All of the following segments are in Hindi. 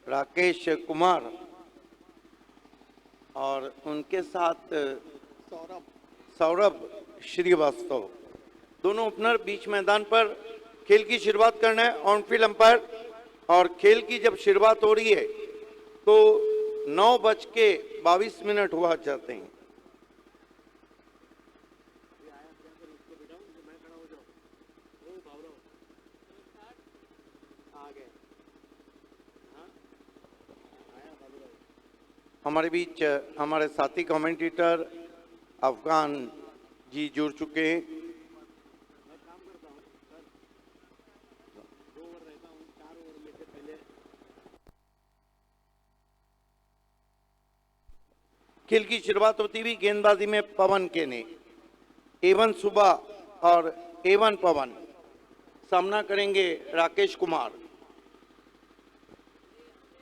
राकेश कुमार और उनके साथ सौरभ श्रीवास्तव, दोनों ओपनर बीच मैदान पर खेल की शुरुआत करना है। ऑन फील्ड अंपायर, और खेल की जब शुरुआत हो रही है तो 9:22 हुआ जाते हैं। हमारे बीच हमारे साथी कमेंटेटर अफगान जी जुड़ चुके हैं। खेल की शुरुआत होती हुई गेंदबाजी में पवन के ने एवन सुबह और एवन पवन सामना करेंगे राकेश कुमार।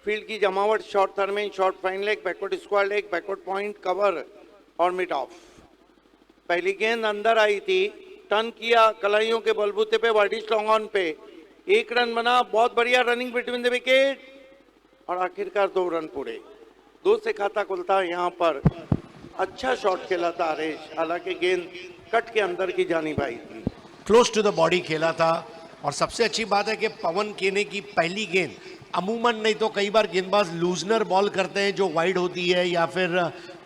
फील्ड की जमावट short third man, short fine leg, backward square leg, backward point, cover और मिड ऑफ। पहली गेंद अंदर आई थी, टर्न किया कलाइयों के बलबूते पे, वाइड स्ट्रॉन्ग ऑन पे 1 रन बना। बहुत बढ़िया रनिंग बिटवीन द विकेट और आखिरकार 2 रन पूरे। 2 से खाता खुलता। यहाँ पर अच्छा शॉट खेला था हरेश, हालांकि गेंद कट के अंदर की जानिब आई थी। क्लोज टू द बॉडी खेला था। और सबसे अच्छी बात है कि पवन केने की पहली गेंद, अमूमन नहीं तो कई बार गेंदबाज लूजनर बॉल करते हैं जो वाइड होती है या फिर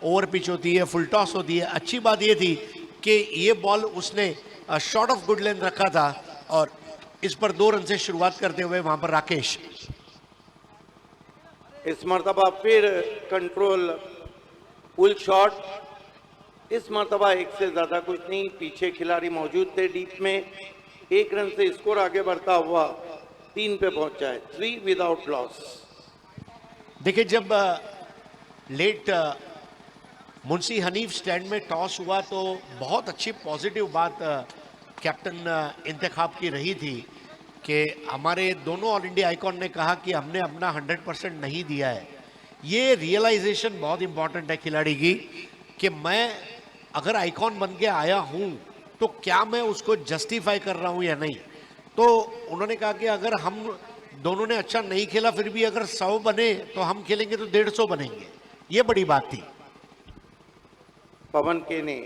ओवर पिच होती है, फुल टॉस होती है। अच्छी बात ये थी कि ये बॉल उसने शॉर्ट ऑफ गुड लेंथ रखा था और इस पर 2 रन से शुरुआत करते हुए वहां पर राकेश। इस मर्तबा फिर कंट्रोल पुल शॉट। इस मर्तबा 1 से ज्यादा कुछ नहीं, पीछे खिलाड़ी मौजूद थे डीप में। 1 रन से स्कोर आगे बढ़ता हुआ 3 पे पहुंचा है, 3 विदाउट लॉस। देखिए, जब लेट मुंशी हनीफ स्टैंड में टॉस हुआ तो बहुत अच्छी पॉजिटिव बात कैप्टन इंतखाब की रही थी कि हमारे दोनों ऑल इंडिया आइकॉन ने कहा कि हमने अपना 100% नहीं दिया है। ये रियलाइजेशन बहुत इंपॉर्टेंट है खिलाड़ी की कि मैं अगर आइकॉन बन के आया हूं तो क्या मैं उसको जस्टिफाई कर रहा हूं या नहीं। तो उन्होंने कहा कि अगर हम दोनों ने अच्छा नहीं खेला फिर भी अगर 100 बने तो हम खेलेंगे तो 150 बनेंगे। ये बड़ी बात थी। पवन के ने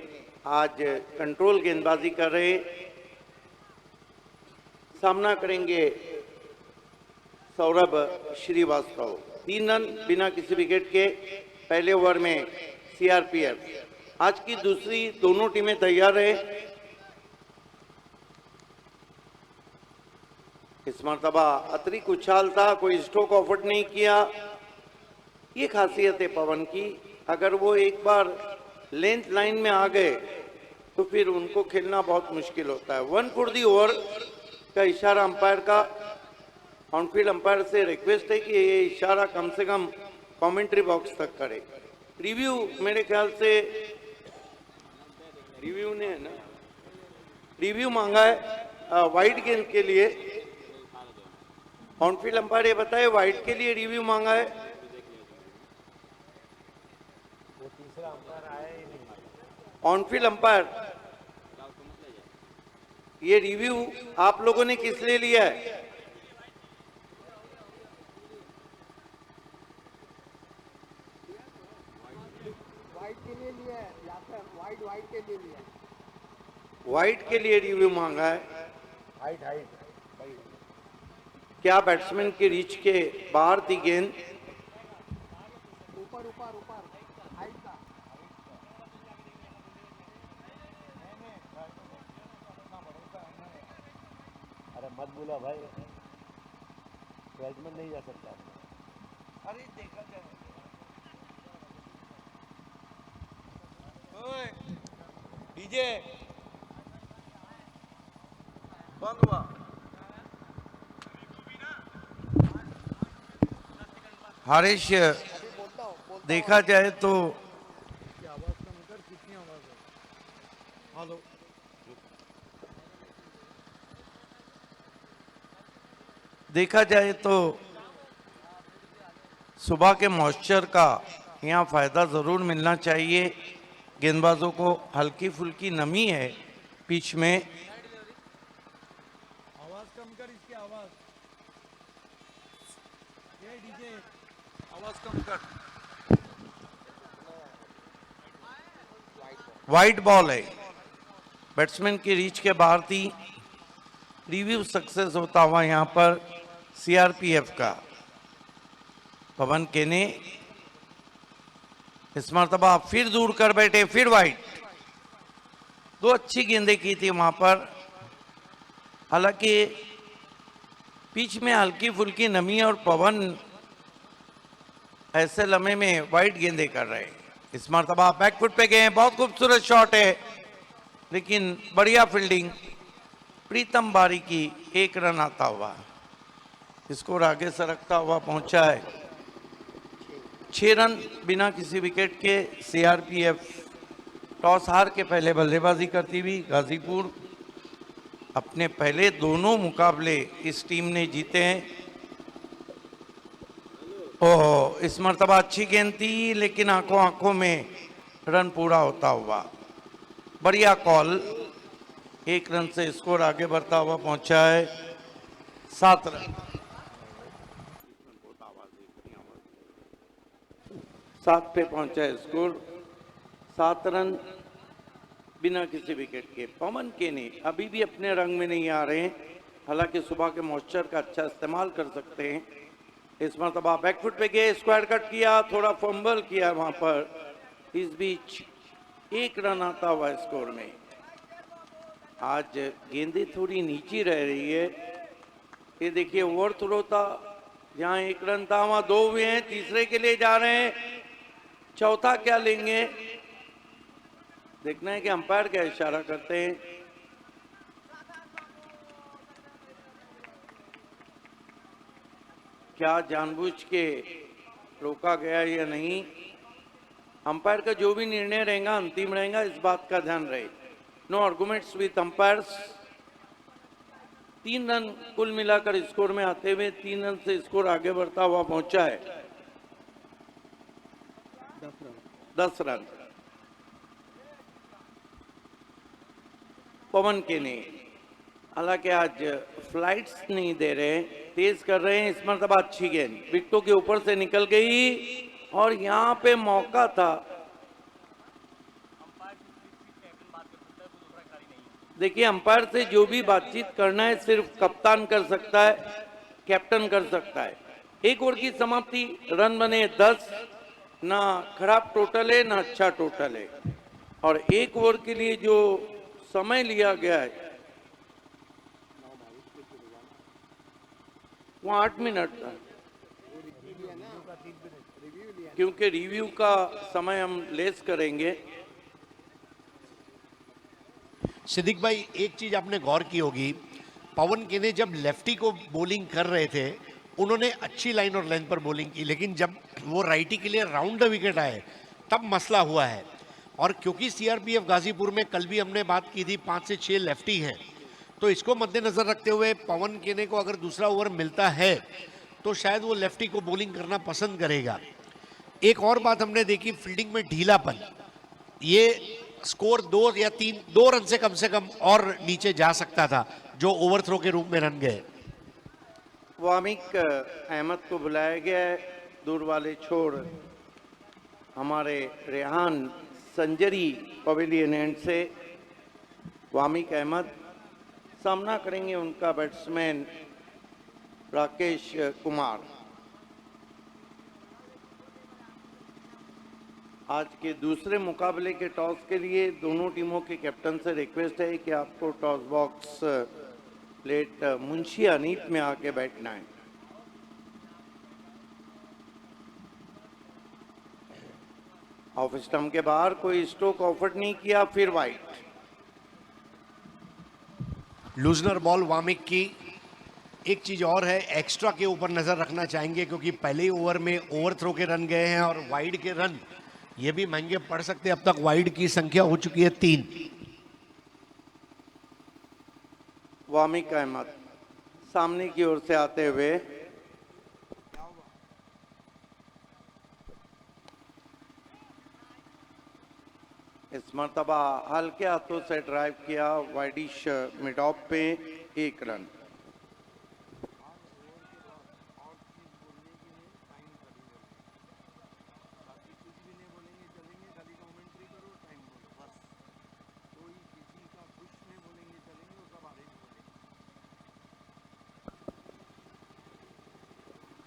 आज कंट्रोल गेंदबाजी कर रहे, सामना करेंगे सौरभ श्रीवास्तव। 3 रन बिना किसी विकेट के पहले ओवर में सीआरपीएफ। आज की दूसरी दोनों टीमें तैयार है। इस मर्तबा अतिरिक्त उछाल था, कोई स्ट्रोक ऑफर नहीं किया। ये खासियत है पवन की, अगर वो एक बार लेंथ लाइन में आ गए तो फिर उनको खेलना बहुत मुश्किल होता है। 1 फॉर दी ओवर का इशारा अंपायर का। ऑनफील्ड अंपायर से रिक्वेस्ट है कि ये इशारा कम से कम कमेंट्री बॉक्स तक करे। रिव्यू मेरे ख्याल से रिव्यू ने है ना, रिव्यू मांगा है वाइड गेंद के लिए। ऑनफील्ड अंपायर ये बताए वाइड के लिए रिव्यू मांगा है। ऑनफील्ड अंपायर ये रिव्यू आप लोगों ने किस लिए लिया है? वाइड के लिए लिया है या फिर वाइड के लिए लिया है? वाइड के लिए रिव्यू मांगा है। हाइट क्या बैट्समैन की रीच के बाहर थी गेंद? ऊपर हाइट का। अरे मत बोला भाई, 12 में नहीं जा सकता। अरे देखा जाए डीजे बंद हुआ। हरीश, देखा जाए तो हेलो, देखा जाए तो सुबह के मॉइस्चर का यहाँ फायदा जरूर मिलना चाहिए। गेंदबाजों को हल्की फुल्की नमी है पिच में आवाज कम कर इसकी आवाज ये डीजे आवाज कम कर वाइड बॉल है, बैट्समैन की रीच के बाहर थी। रिव्यू सक्सेस होता हुआ यहां पर सीआरपीएफ का पवन केने इस मरतबा फिर दूर कर बैठे, फिर वाइड। दो अच्छी गेंदें की थी वहां पर, हालांकि पिच में हल्की फुल्की नमी और पवन ऐसे लम्हे में वाइड गेंदें कर रहे हैं। इस मरतबा बैकफुट पे गए, बहुत खूबसूरत शॉट है, लेकिन बढ़िया फील्डिंग। प्रीतम बारी की 1 रन आता हुआ, स्कोर आगे सरकता हुआ पहुंचा है 6 रन बिना किसी विकेट के। सीआरपीएफ टॉस हार के पहले बल्लेबाजी करती हुई, गाजीपुर अपने पहले दोनों मुकाबले इस टीम ने जीते हैं। ओह, इस मरतबा अच्छी गेंद थी, लेकिन आंखों आंखों में रन पूरा होता हुआ। बढ़िया कॉल, 1 रन से स्कोर आगे बढ़ता हुआ पहुंचा है 7 रन। 7 पे पहुंचा है स्कोर, 7 रन बिना किसी विकेट के। पवन केने अभी भी अपने रंग में नहीं आ रहे हैं, हालांकि सुबह के मॉइस्चर का अच्छा इस्तेमाल कर सकते हैं। इस मरतबा बैकफुट पे गए, स्क्वायर कट किया, थोड़ा फंबल किया वहां पर। इस बीच 1 रन आता हुआ स्कोर में। आज गेंदें थोड़ी नीची रह रही है। ये देखिए, ओवर थ्रो था, जहां 1 रन था वहां 2 हुए हैं, तीसरे के लिए जा रहे हैं। चौथा क्या लेंगे, देखना है कि अंपायर क्या इशारा करते हैं। क्या जानबूझ के रोका गया या नहीं, अंपायर का जो भी निर्णय रहेगा अंतिम रहेगा, इस बात का ध्यान रहे। No arguments with umpires. 3 run कुल मिलाकर स्कोर में आते हुए 3 रन से स्कोर आगे बढ़ता हुआ पहुंचा है 10 रन। पवन केने हालांकि आज फ्लाइट्स नहीं दे रहे, तेज कर रहे हैं। इस मरतबा अच्छी गेंद विकेटों के ऊपर से निकल गई, और यहां पे मौका था। देखिए, अंपायर से जो भी बातचीत करना है सिर्फ कप्तान कर सकता है, कैप्टन कर सकता है। 1 ओवर की समाप्ति, रन बने 10। ना खराब टोटल है, ना अच्छा टोटल है। और 1 ओवर के लिए जो समय लिया गया है वो 8 मिनट था, क्योंकि रिव्यू का समय हम लेस करेंगे। सिद्दीक भाई, एक चीज आपने गौर की होगी, पवन केने जब लेफ्टी को बॉलिंग कर रहे थे उन्होंने अच्छी लाइन और लेंथ पर बॉलिंग की, लेकिन जब वो राइटी के लिए राउंड द विकेट आए तब मसला हुआ है। और क्योंकि सीआरपीएफ गाजीपुर में कल भी हमने बात की थी 5 से 6 लेफ्टी हैं, तो इसको मद्देनजर रखते हुए पवन केने को अगर दूसरा ओवर मिलता है तो शायद वो लेफ्टी को बॉलिंग करना पसंद करेगा। एक और बात हमने देखी, फील्डिंग में ढीलापन। ये स्कोर 2 या 3 2 रन से कम और नीचे जा सकता था जो ओवर थ्रो के रूप में रन गए। वामिक अहमद को बुलाया गया है, दूर वाले छोर हमारे रेहान संजरी पवेलियन एंड से। वामिक अहमद सामना करेंगे उनका बैट्समैन राकेश कुमार। आज के दूसरे मुकाबले के टॉस के लिए दोनों टीमों के कैप्टन से रिक्वेस्ट है कि आपको toss box plate Munshi Hanif में आके बैठना है। ऑफ स्टंप के बाहर कोई स्ट्रोक ऑफर नहीं किया, फिर वाइट। लूजनर बॉल वामिक की। एक चीज और है, एक्स्ट्रा के ऊपर नजर रखना चाहेंगे क्योंकि पहले ही ओवर में ओवर थ्रो के रन गए हैं और वाइड के रन ये भी महंगे पड़ सकते हैं। अब तक वाइड की संख्या हो चुकी है 3। वामिक अहमद सामने की ओर से आते हुए इस मरतबा हल्के हाथों से ड्राइव किया वाइडिश मिड ऑफ पे 1 रन।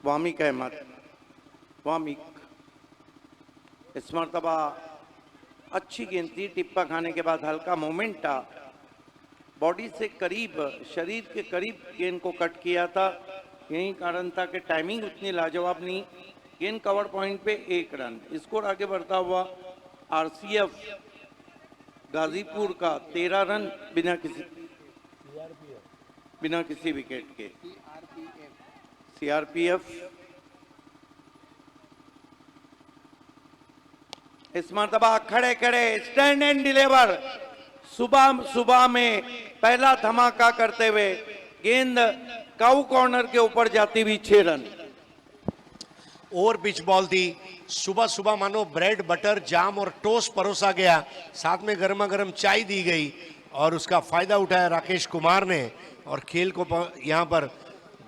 वामिक अहमद, वामिक इस मरतबा अच्छी गेंद थी, टिप्पा खाने के बाद हल्का मोमेंट था, बॉडी से करीब, शरीर के करीब गेंद को कट किया था, यही कारण था कि टाइमिंग उतनी लाजवाब नहीं। गेंद कवर पॉइंट पे 1 रन। स्कोर आगे बढ़ता हुआ आरसीएफ गाजीपुर का 13 रन बिना किसी विकेट के। सीआरपीएफ इस मरतबा खड़े खड़े स्टैंड एंड डिलीवर, सुबह में पहला धमाका करते हुए गेंद काऊ कॉर्नर के ऊपर जाती हुई 6 रन। ओवर पिच बॉल थी, सुबह मानो ब्रेड बटर जाम और टोस्ट परोसा गया, साथ में गर्मा गर्म चाय दी गई और उसका फायदा उठाया राकेश कुमार ने और खेल को यहाँ पर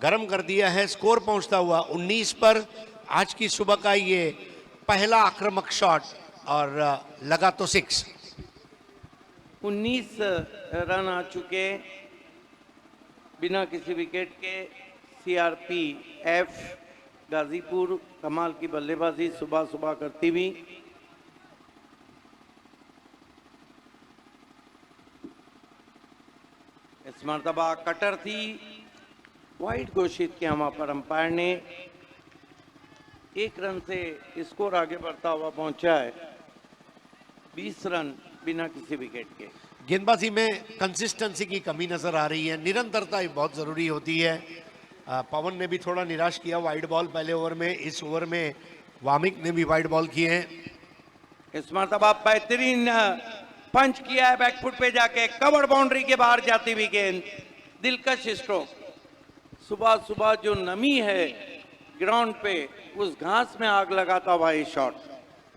गर्म कर दिया है। स्कोर पहुंचता हुआ 19 पर। आज की सुबह का ये पहला आक्रामक शॉट और लगा तो 6। 19 रन आ चुके बिना किसी विकेट के। सीआरपीएफ गाजीपुर कमाल की बल्लेबाजी सुबह करती हुई। इस मरतबा कटर थी, वाइड घोषित किया वहां पर अंपायर ने। 1 रन से स्कोर आगे बढ़ता हुआ पहुंचा है 20 रन बिना किसी विकेट के। गेंदबाजी में कंसिस्टेंसी की कमी नजर आ रही है, निरंतरता बहुत जरूरी होती है। पवन ने भी थोड़ा निराश किया वाइड बॉल पहले ओवर में, इस ओवर में वामिक ने भी वाइड बॉल किए हैं। इस मरतबा बेहतरीन पंच किया है बैकफुट पे जाके, कवर बाउंड्री के बाहर जाती हुई गेंद, दिलकश स्ट्रोक। सुबह जो नमी है ग्राउंड पे, उस घास में आग लगाता हुआ ये शॉट।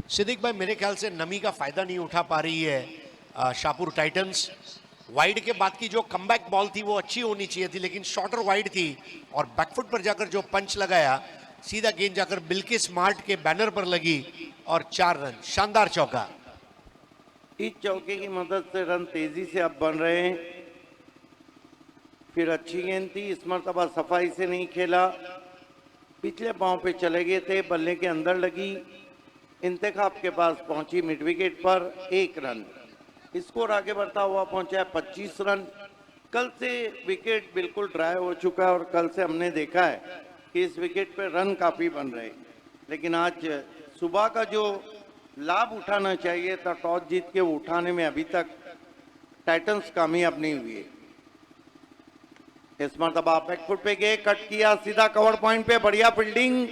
सिद्दीक भाई, मेरे ख्याल से नमी का फायदा नहीं उठा पा रही है शाहपुर टाइटंस। वाइड के बाद की जो कमबैक बॉल थी वो अच्छी होनी चाहिए थी, लेकिन शॉर्टर वाइड थी और बैकफुट पर जाकर जो पंच लगाया, सीधा गेंद जाकर बिल्किस स्मार्ट के बैनर पर लगी और 4 रन। शानदार चौका। इस चौके की मदद से रन तेजी से अब बन रहे हैं। फिर अच्छी गेंद थी, इस मरतबा सफाई से नहीं खेला, पिछले पांव पे चले गए थे, बल्ले के अंदर लगी, इंतखाब के पास पहुंची मिड विकेट पर 1 रन। स्कोर आगे बढ़ता हुआ पहुंचा है 25 रन। कल से विकेट बिल्कुल ड्राई हो चुका है और कल से हमने देखा है कि इस विकेट पे रन काफी बन रहे, लेकिन आज सुबह का जो लाभ उठाना चाहिए था टॉस जीत के, वो उठाने में अभी तक टाइटंस कामयाब नहीं हुई है। इस मरतबा बैकफुट पे गए, कट किया, सीधा कवर पॉइंट पे, बढ़िया फील्डिंग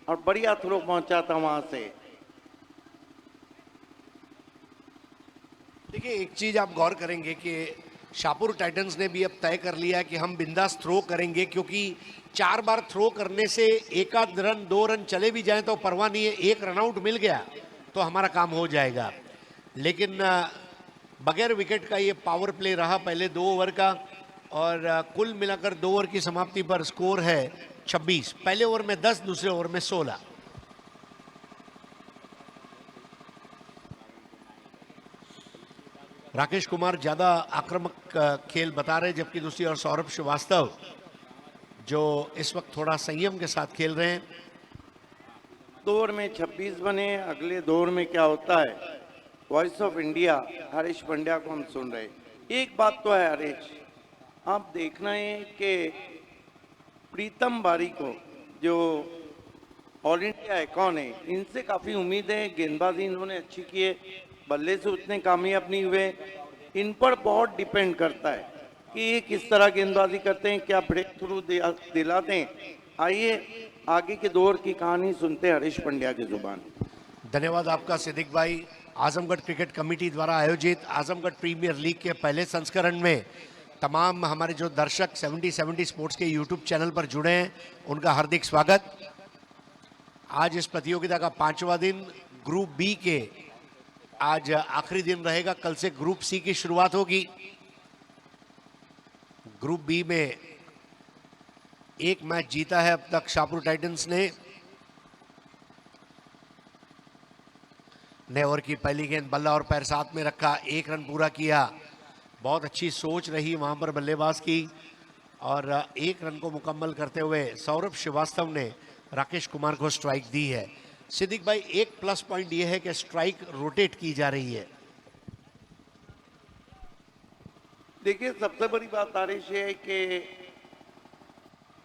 और बढ़िया थ्रो पहुंचा था वहां से। देखिए, एक चीज आप गौर करेंगे कि शाहपुर टाइटंस ने भी अब तय कर लिया है कि हम बिंदास थ्रो करेंगे, क्योंकि 4 बार थ्रो करने से 1 रन 2 रन चले भी जाएं तो परवाह नहीं है, 1 रनआउट मिल गया तो हमारा काम हो जाएगा। लेकिन बगैर विकेट का ये पावर प्ले रहा पहले 2 ओवर का और कुल मिलाकर 2 ओवर की समाप्ति पर स्कोर है 26। पहले ओवर में 10, दूसरे ओवर में 16। राकेश कुमार ज्यादा आक्रामक खेल बता रहे, जबकि दूसरी ओर सौरभ श्रीवास्तव जो इस वक्त थोड़ा संयम के साथ खेल रहे हैं। 2 ओवर में 26 बने, अगले 2 ओवर में क्या होता है। Voice of India Harish Pandya को हम सुन रहे। एक बात तो है हरीश, आप देखना है कि प्रीतम बारी को जो ऑल इंडिया आइकॉन है, इनसे काफी उम्मीद है। गेंदबाजी इन्होंने अच्छी की है, बल्ले से उतने कामयाब नहीं हुए। इन पर बहुत डिपेंड करता है कि ये किस तरह गेंदबाजी करते हैं, क्या ब्रेक थ्रू दिलाते हैं। आइए आगे के दौर की कहानी सुनते हैं हरीश पंड्या की जुबान। धन्यवाद आपका सिद्दीक भाई। आजमगढ़ क्रिकेट कमेटी द्वारा आयोजित आजमगढ़ प्रीमियर लीग के पहले संस्करण में तमाम हमारे जो दर्शक 70 स्पोर्ट्स के यूट्यूब चैनल पर जुड़े हैं, उनका हार्दिक स्वागत। आज इस प्रतियोगिता का 5वां दिन ग्रुप बी के आज आखिरी दिन रहेगा, कल से ग्रुप सी की शुरुआत होगी। ग्रुप बी में एक मैच जीता है अब तक शाहपुर टाइटंस ने। नए ओवर की पहली गेंद, बल्ला और पैर साथ में रखा, 1 रन पूरा किया। बहुत अच्छी सोच रही वहां पर बल्लेबाज की और 1 रन को मुकम्मल करते हुए सौरभ श्रीवास्तव ने राकेश कुमार को स्ट्राइक दी है। सिद्दीक भाई, एक प्लस पॉइंट यह है कि स्ट्राइक रोटेट की जा रही है। देखिए, सबसे बड़ी बात आरिश ये है कि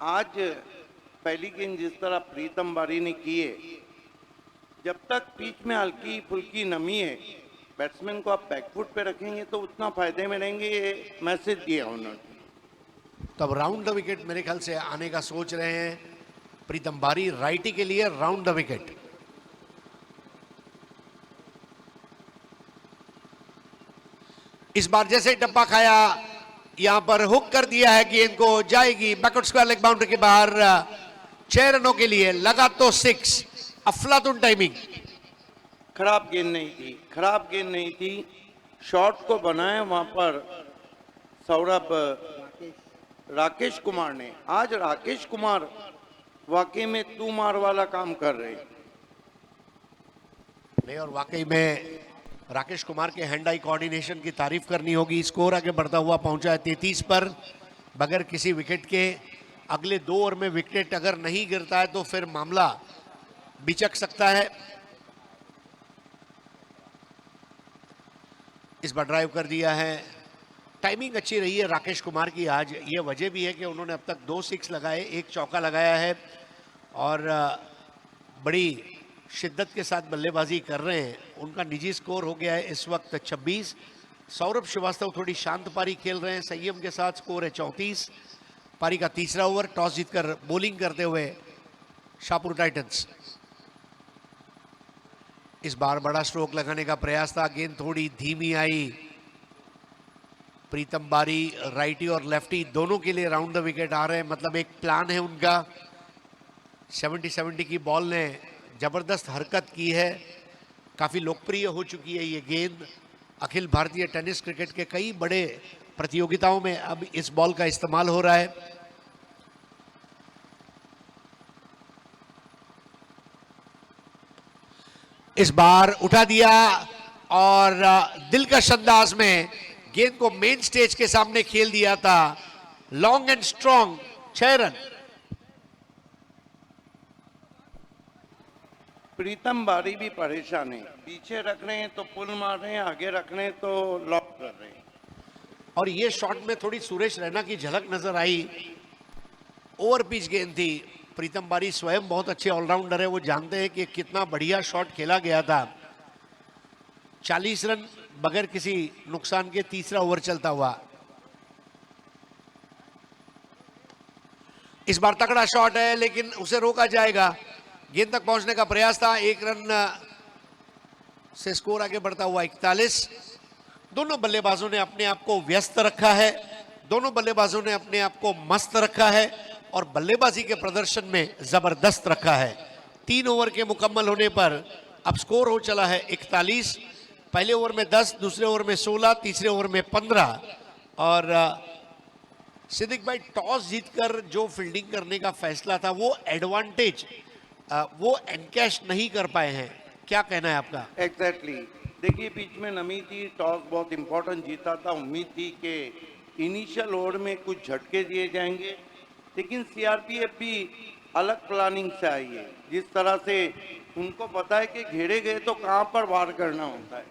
आज पहली गेंद जिस तरह प्रीतम बारी ने की है, जब तक पिच में हल्की फुल्की नमी है, बैट्समैन को आप बैकफुट पे रखेंगे तो उतना फायदे में रहेंगे, ये मैसेज दिया उन्होंने। तब राउंड द विकेट मेरे ख्याल से आने का सोच रहे हैं प्रीतम बारी, राइटी के लिए राउंड द विकेट। इस बार जैसे डब्बा खाया, यहां पर हुक कर दिया है गेंद को, जाएगी बैकवर्ड स्क्वायर लेग बाउंड्री के बाहर। 6 रनों के लिए लगा तो 6। अफलातुन टाइमिंग। खराब गेंद नहीं थी, खराब गेंद नहीं थी। शॉट को बनाया वहां पर सौरभ राकेश कुमार ने। आज राकेश कुमार वाकई में तू मार वाला काम कर रहे हैं। नहीं, और वाकई में राकेश कुमार के हैंड आई कोऑर्डिनेशन की तारीफ करनी होगी। स्कोर आगे बढ़ता हुआ पहुंचा है 33 पर, बगैर किसी विकेट के। अगले 2 ओवर में विकेट अगर नहीं गिरता है तो फिर मामला बिचक सकता है। इस बार ड्राइव कर दिया है। टाइमिंग अच्छी रही है राकेश कुमार की आज। ये वजह भी है कि उन्होंने अब तक 2 6 लगाए, 1 चौका लगाया है और बड़ी शिद्दत के साथ बल्लेबाजी कर रहे हैं। उनका निजी स्कोर हो गया है इस वक्त 26। सौरभ श्रीवास्तव थोड़ी शांत पारी खेल रहे हैं संयम के साथ, स्कोर है 34। पारी का तीसरा ओवर, टॉस जीतकर बॉलिंग करते हुए शाहपुर टाइटंस। इस बार बड़ा स्ट्रोक लगाने का प्रयास था, गेंद थोड़ी धीमी आई। प्रीतम बारी राइटी और लेफ्टी दोनों के लिए राउंड द विकेट आ रहे हैं, मतलब एक प्लान है उनका। 70-70 की बॉल ने जबरदस्त हरकत की है, काफी लोकप्रिय हो चुकी है ये गेंद। अखिल भारतीय टेनिस क्रिकेट के कई बड़े प्रतियोगिताओं में अब इस बॉल का इस्तेमाल हो रहा है। इस बार उठा दिया और दिलकश अंदाज में गेंद को मेन स्टेज के सामने खेल दिया था। Long and strong, 6 run. Pritam Bari भी परेशान है, पीछे रख रहे हैं तो पुल मार रहे हैं, आगे रख रहे हैं तो लॉक कर रहे हैं। और ये शॉट में थोड़ी सुरेश रैना की झलक नजर आई। ओवर पिच गेंद थी। प्रीतम बारी स्वयं बहुत अच्छे ऑलराउंडर है, वो जानते हैं कि कितना बढ़िया शॉट खेला गया था। 40 रन बगैर किसी नुकसान के तीसरा ओवर चलता हुआ। इस बार तगड़ा शॉट है लेकिन उसे रोका जाएगा। गेंद तक पहुंचने का प्रयास था, 1 रन से स्कोर आगे बढ़ता हुआ 41। दोनों बल्लेबाजों ने अपने आप को व्यस्त रखा है, दोनों बल्लेबाजों ने अपने आप को मस्त रखा है और बल्लेबाजी के प्रदर्शन में जबरदस्त रखा है। 3 ओवर के मुकम्मल होने पर अब स्कोर हो चला है 41। पहले ओवर में 10, दूसरे ओवर में 16, तीसरे ओवर में 15। और सिद्दीक भाई, टॉस जीतकर जो फील्डिंग करने का फैसला था वो एडवांटेज वो एनकैश नहीं कर पाए हैं, क्या कहना है आपका? एग्जैक्टली देखिए, बीच में नमी थी, टॉस बहुत इंपॉर्टेंट जीता था। उम्मीद थी कि इनिशियल ओवर में कुछ झटके दिए जाएंगे, लेकिन सीआरपीएफ भी अलग प्लानिंग से आई है। जिस तरह से उनको पता है कि घेरे गए तो कहां पर वार करना होता है।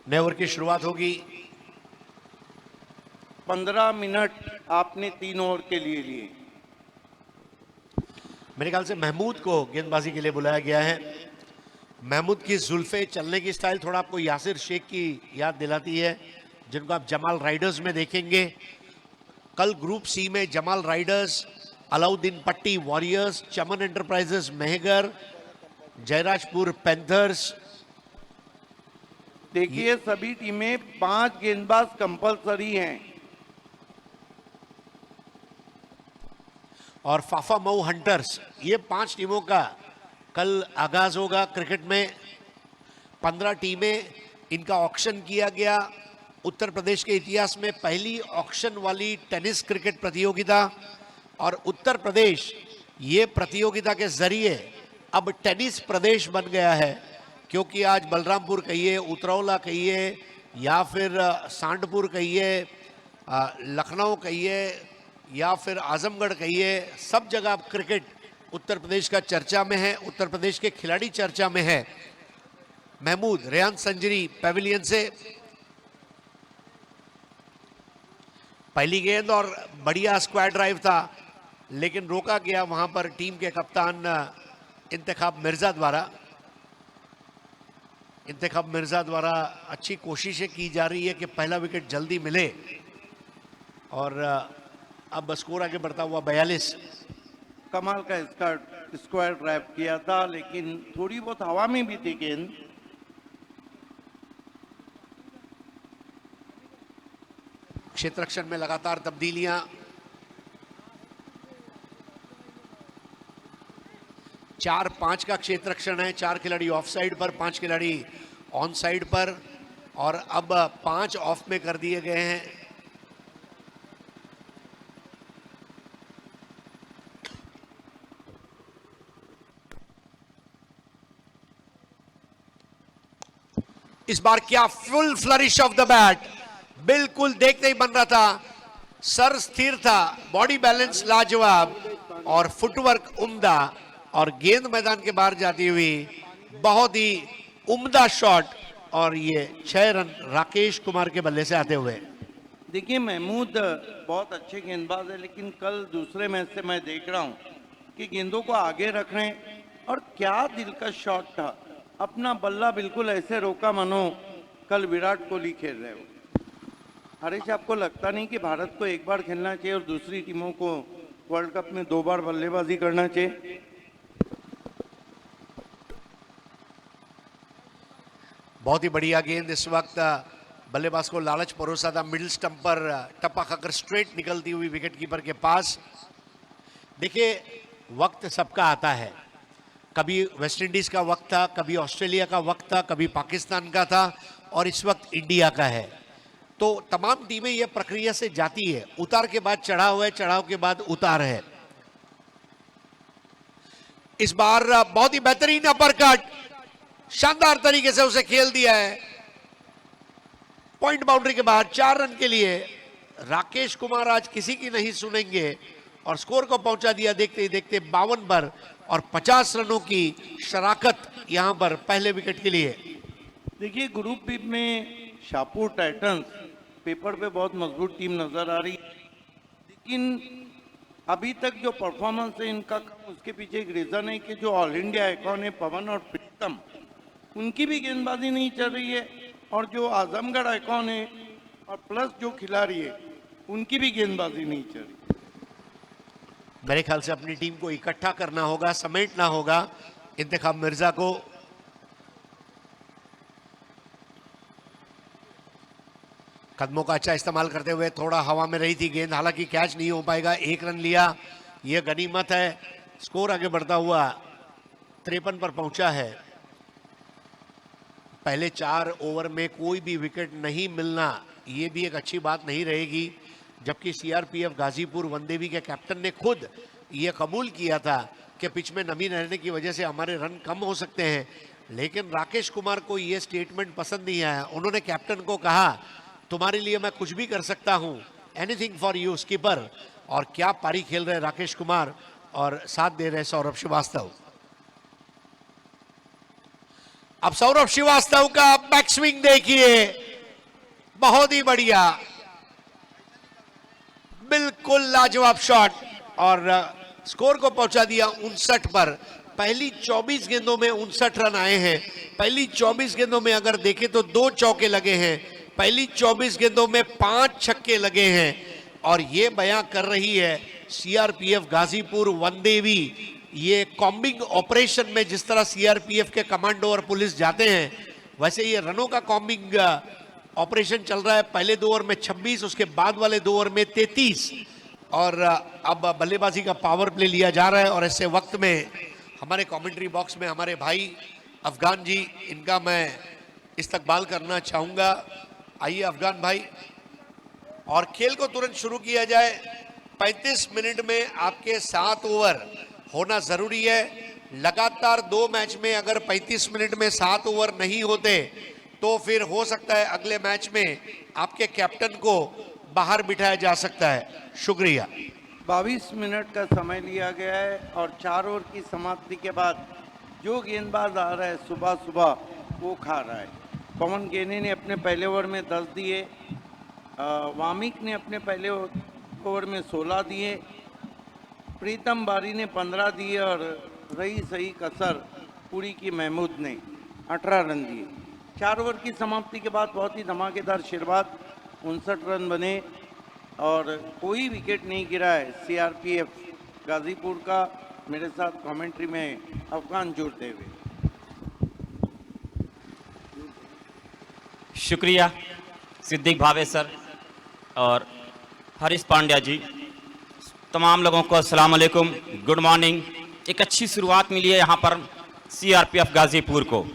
नए ओवर की शुरुआत होगी। 15 मिनट आपने 3 ओवर के लिए। मेरे ख्याल से महमूद को गेंदबाजी के लिए बुलाया गया है। महमूद की जुल्फे, चलने की स्टाइल थोड़ा आपको यासिर शेख की याद दिलाती है, जिनको आप जमाल राइडर्स में देखेंगे। कल ग्रुप सी में जमाल राइडर्स, अलाउद्दीन पट्टी वॉरियर्स, चमन एंटरप्राइजेस मेहगर, जयराजपुर पैंथर्स। देखिए, सभी टीमें 5 गेंदबाज कंपलसरी हैं और फाफा मऊ हंटर्स, ये 5 टीमों का कल आगाज होगा क्रिकेट में। 15 टीमें, इनका ऑक्शन किया गया। उत्तर प्रदेश के इतिहास में पहली ऑक्शन वाली टेनिस क्रिकेट प्रतियोगिता, और उत्तर प्रदेश ये प्रतियोगिता के जरिए अब टेनिस प्रदेश बन गया है, क्योंकि आज बलरामपुर कहिए, उतरौला कहिए, या फिर सांडपुर कहिए, लखनऊ कहिए, या फिर आजमगढ़ कहिए, सब जगह अब क्रिकेट उत्तर प्रदेश का चर्चा में है, उत्तर प्रदेश के खिलाड़ी चर्चा में है। महमूद रेयान संजरी पेविलियन से पहली गेंद, और बढ़िया स्क्वायर ड्राइव था, लेकिन रोका गया वहां पर टीम के कप्तान इंतखाब मिर्जा द्वारा। इंतखाब मिर्जा द्वारा अच्छी कोशिशें की जा रही है कि पहला विकेट जल्दी मिले, और अब स्कोर आगे बढ़ता हुआ 42। कमाल का इसका स्क्वायर ड्राइव किया था, लेकिन थोड़ी बहुत हवा में भी थी गेंद। क्षेत्ररक्षण में लगातार तब्दीलियां। 4-5 का क्षेत्ररक्षण है, 4 खिलाड़ी ऑफ साइड पर, 5 खिलाड़ी ऑन साइड पर, और अब 5 ऑफ में कर दिए गए हैं। इस बार क्या full flourish of the bat, बिल्कुल देखते ही बन रहा था। सर स्थिर था, बॉडी बैलेंस लाजवाब, और फुटवर्क उम्दा, और गेंद मैदान के बाहर जाती हुई बहुत ही उम्दा शॉट, और ये 6 रन राकेश कुमार के बल्ले से आते हुए। देखिए महमूद बहुत अच्छे गेंदबाज है, लेकिन कल दूसरे मैच से मैं देख रहा हूँ कि गेंदों को आगे रख रहे हैं, और क्या दिल का शॉट था। अपना बल्ला बिल्कुल ऐसे रोका मानो कल विराट कोहली खेल रहे हो। हरीश, आपको लगता नहीं कि भारत को एक बार खेलना चाहिए और दूसरी टीमों को वर्ल्ड कप में 2 बार बल्लेबाजी करना चाहिए? बहुत ही बढ़िया गेंद इस वक्त बल्लेबाज को लालच परोसा था, मिडिल स्टंप पर टप्पा खाकर स्ट्रेट निकलती हुई विकेट कीपर के पास। देखिए वक्त सबका आता है, कभी वेस्ट इंडीज का वक्त था, कभी ऑस्ट्रेलिया का वक्त था, कभी पाकिस्तान का था, और इस वक्त इंडिया का है। तो तमाम टीमें ये प्रक्रिया से जाती है, उतार के बाद चढ़ाव है, चढ़ाव के बाद उतार है। इस बार बहुत ही बेहतरीन अपरकट, शानदार तरीके से उसे खेल दिया है पॉइंट बाउंड्री के बाहर। 4 रन के लिए राकेश कुमार आज किसी की नहीं सुनेंगे, और स्कोर को पहुंचा दिया देखते ही देखते 52 पर, और 50 रनों की शराकत यहां पर पहले विकेट के लिए। देखिए ग्रुप बी में शाहपुर टाइटंस पेपर पे बहुत मजबूत टीम नजर आ रही है, लेकिन अभी तक जो परफॉर्मेंस है इनका, उसके पीछे एक रीजन है कि जो ऑल इंडिया आइकॉन है पवन और प्रीतम, उनकी भी गेंदबाजी नहीं चल रही है, और जो आजमगढ़ आइकॉन है और प्लस जो खिलाड़ी है उनकी भी गेंदबाजी नहीं चल रही। मेरे ख्याल से अपनी टीम को इकट्ठा करना होगा, समेटना होगा इंतखाब मिर्जा को। कदमों का अच्छा इस्तेमाल करते हुए थोड़ा हवा में रही थी गेंद, हालांकि कैच नहीं हो पाएगा। 1 रन लिया, यह गनीमत है। स्कोर आगे बढ़ता हुआ 53 पर पहुंचा है। पहले 4 ओवर में कोई भी विकेट नहीं मिलना, ये भी एक अच्छी बात नहीं रहेगी, जबकि सीआरपीएफ गाजीपुर वनदेवी के कैप्टन ने खुद ये कबूल किया था कि पिच में नमी रहने की वजह से हमारे रन कम हो सकते हैं। लेकिन राकेश कुमार को ये स्टेटमेंट पसंद नहीं आया। उन्होंने कैप्टन को कहा, तुम्हारे लिए मैं कुछ भी कर सकता हूं, एनीथिंग फॉर यू स्कीपर। और क्या पारी खेल रहे राकेश कुमार, और साथ दे रहे सौरभ श्रीवास्तव। अब सौरभ श्रीवास्तव का बैक स्विंग देखिए, बहुत ही बढ़िया, बिल्कुल लाजवाब शॉट, और स्कोर को पहुंचा दिया 59 पर। पहली 24 गेंदों में 59 रन आए हैं। पहली 24 गेंदों में अगर देखें तो 2 चौके लगे हैं, पहली 24 गेंदों में 5 छक्के लगे हैं, और ये बयां कर रही है सीआरपीएफ गाजीपुर वनदेवी। ये कॉम्बिंग ऑपरेशन में जिस तरह सीआरपीएफ के कमांडो और पुलिस जाते हैं, वैसे ये रनों का कॉम्बिंग ऑपरेशन चल रहा है। पहले 2 ओवर में 26, उसके बाद वाले 2 ओवर में 33, और अब बल्लेबाजी का पावर प्ले लिया जा रहा है। और ऐसे वक्त में हमारे कमेंट्री बॉक्स में हमारे भाई अफगान जी, इनका मैं इस्तकबाल करना चाहूँगा। आइए अफगान भाई, और खेल को तुरंत शुरू किया जाए। 35 मिनट में आपके 7 ओवर होना ज़रूरी है। लगातार 2 मैच में अगर 35 मिनट में 7 ओवर नहीं होते तो फिर हो सकता है अगले मैच में आपके कैप्टन को बाहर बिठाया जा सकता है। शुक्रिया। 22 मिनट का समय लिया गया है और 4 ओवर की समाप्ति के बाद जो गेंदबाज आ रहा है सुबह सुबह वो खा रहा है। पवन गेने ने अपने पहले ओवर में 10 दिए, वामिक ने अपने पहले ओवर में 16 दिए, प्रीतम बारी ने 15 दिए और रही सही कसर पूरी की महमूद ने 18 रन दिए। 4 ओवर की समाप्ति के बाद बहुत ही धमाकेदार शुरुआत, 59 रन बने और कोई विकेट नहीं गिरा है सीआरपीएफ गाजीपुर का। मेरे साथ कमेंट्री में अफगान जुड़ते हुए। शुक्रिया सिद्दीक भावे सर और हरीश पांड्या जी। तमाम लोगों को अस्सलाम वालेकुम, गुड मॉर्निंग। एक अच्छी शुरुआत मिली है यहाँ पर सीआरपीएफ गाजीपुर को।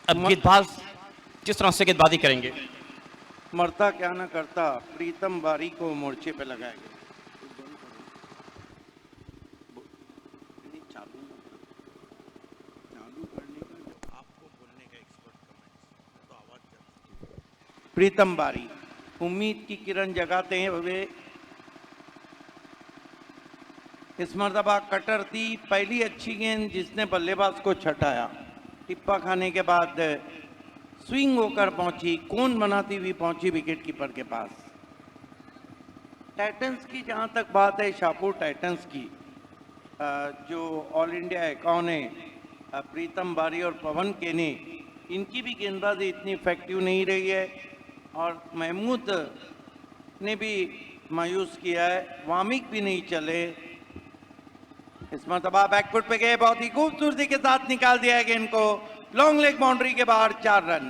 अब गेंदबाज किस तरह से गेंदबाजी करेंगे? मरता क्या ना करता, प्रीतम बारी को मोर्चे पे लगाया गया। प्रीतम बारी उम्मीद की किरण जगाते हुए इस मरतबा कटर थी पहली अच्छी गेंद जिसने बल्लेबाज को छटाया। टिप्पा खाने के बाद स्विंग होकर पहुंची, कौन बनाती हुई पहुंची विकेट कीपर के पास। टाइटंस की जहां तक बात है, शाहपुर टाइटंस की, जो ऑल इंडिया अकाउंट है, प्रीतम बारी और पवन केने, इनकी भी गेंदबाजी इतनी इफेक्टिव नहीं रही है और महमूद ने भी मायूस किया है। वामिक भी नहीं चले। इस मरतबा बैकफुट पे गए, बहुत ही खूबसूरती के साथ निकाल दिया है गेंद को लॉन्ग लेग बाउंड्री के बाहर, 4 रन।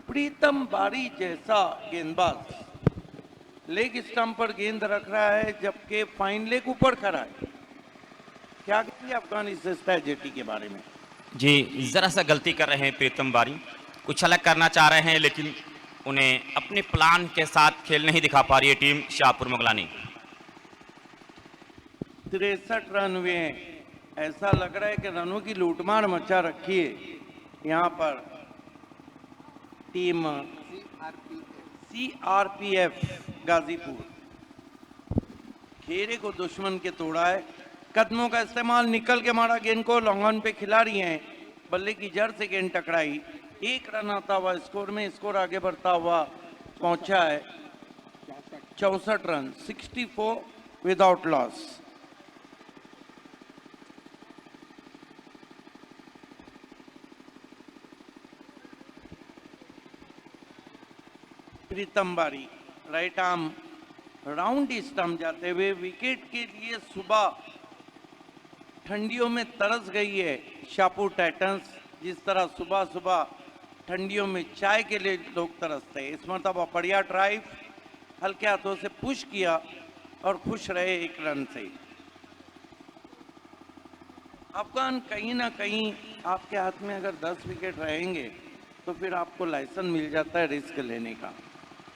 प्रीतम बारी जैसा गेंदबाज लेग स्टंप पर गेंद रख रहा है जबकि फाइन लेग ऊपर खड़ा है। क्या कहेंगे अफगान इस स्ट्रैटेजी के बारे में? जी, ज़रा सा गलती कर रहे हैं प्रीतम बारी, कुछ अलग करना चाह रहे हैं लेकिन उन्हें अपने प्लान के साथ खेल नहीं दिखा पा रही है टीम शाहपुर मुगलानी। 63 रन हुए हैं। ऐसा लग रहा है कि रनों की लूटमार मचा रखी है यहाँ पर टीम सीआरपीएफ गाजीपुर। घेरे को दुश्मन के तोड़ा है, कदमों का इस्तेमाल, निकल के मारा गेंद को, लॉन्ग ऑन पे खिलाड़ी हैं, बल्ले की जड़ से गेंद टकराई। 1 रन आता हुआ स्कोर में, स्कोर आगे बढ़ता हुआ पहुंचा है 64 रन, 64 विदाउट लॉस। प्रीतम बारी राइट आर्म राउंड स्टंप जाते हुए विकेट के लिए सुबह ठंडियों में तरस गई है शाहपुर टाइटंस, जिस तरह सुबह सुबह ठंडियों में चाय के लिए लोग तरसते हैं। इस मरतबा बढ़िया ड्राइव, हल्के हाथों से पुश किया और खुश रहे 1 रन से। अफगान कहीं ना कहीं आपके हाथ में अगर 10 विकेट रहेंगे तो फिर आपको लाइसेंस मिल जाता है रिस्क लेने का।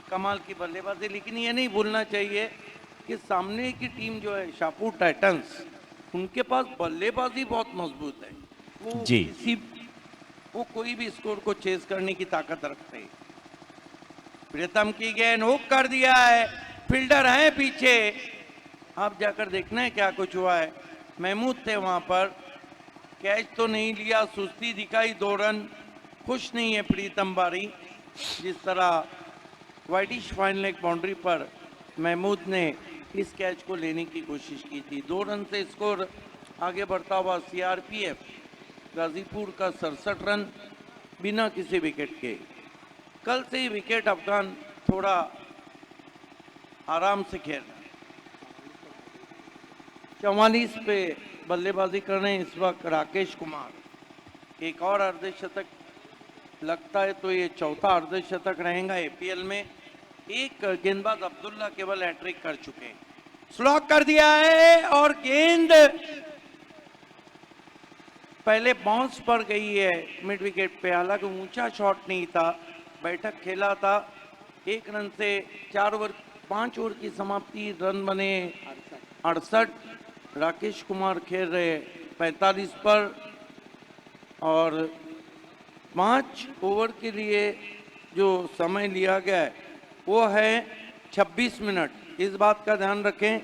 कमाल की बल्लेबाजी, लेकिन ये नहीं भूलना चाहिए कि सामने की टीम जो है शाहपुर टाइटंस, उनके पास बल्लेबाजी बहुत मजबूत है। वो जी, वो कोई भी स्कोर को चेस करने की ताकत रखते हैं। प्रीतम की गेंद हुक कर दिया है, फील्डर है पीछे, आप जाकर देखना है क्या कुछ हुआ है। महमूद थे वहां पर, कैच तो नहीं लिया, सुस्ती दिखाई, 2 रन। खुश नहीं है प्रीतम बारी, जिस तरह वाइडिश फाइन लेग बाउंड्री पर महमूद ने इस कैच को लेने की कोशिश की थी। 2 रन से स्कोर आगे बढ़ता हुआ सीआरपीएफ गाजीपुर का 67 रन बिना किसी विकेट के। कल से ही विकेट अफगान थोड़ा आराम से खेल रहा है। 44 पे बल्लेबाजी कर रहे हैं इस वक्त राकेश कुमार। एक और अर्धशतक लगता है तो ये चौथा अर्धशतक रहेगा एपीएल में। एक गेंदबाज अब्दुल्ला केवल हैट्रिक कर चुके हैं। स्लॉक कर दिया है और गेंद पहले बाउंस पर गई है मिड विकेट पे, हालांकि ऊंचा शॉट नहीं था, बैठक खेला था। 1 रन से 4 ओवर 5 ओवर की समाप्ति, रन बने 68। राकेश कुमार खेल रहे 45 पर और 5 ओवर के लिए जो समय लिया गया है वो है 26 मिनट। इस बात का ध्यान रखें,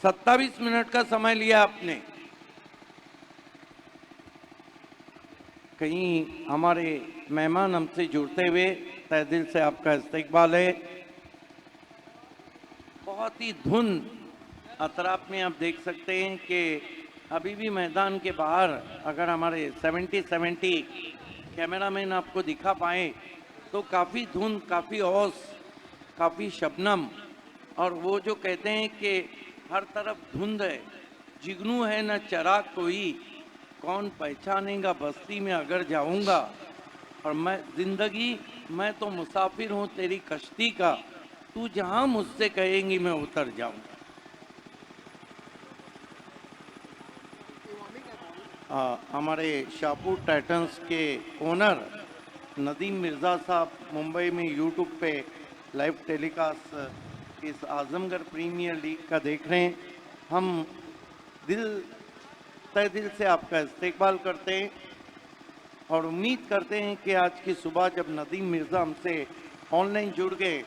27 मिनट का समय लिया आपने। कहीं हमारे मेहमान हमसे जुड़ते हुए तहे दिल से आपका इस्तकबाल है। बहुत ही धुन अतराफ में आप देख सकते हैं कि अभी भी मैदान के बाहर अगर हमारे 70 कैमरामैन आपको दिखा पाए तो काफ़ी धुंध, काफ़ी ओस, काफ़ी शबनम, और वो जो कहते हैं कि हर तरफ धुंध है, जिगनू है न चराग कोई, कौन पहचानेगा बस्ती में अगर जाऊंगा, और मैं जिंदगी मैं तो मुसाफिर हूँ तेरी कश्ती का, तू जहाँ मुझसे कहेंगी मैं उतर जाऊंगा। हमारे शाहपुर टाइटंस के ओनर नदीम मिर्ज़ा साहब मुंबई में यूट्यूब पे लाइव टेलीकास्ट इस आजमगढ़ प्रीमियर लीग का देख रहे हैं। हम तहे दिल से आपका इस्तकबाल करते हैं और उम्मीद करते हैं कि आज की सुबह जब नदीम मिर्ज़ा हमसे ऑनलाइन जुड़ गए,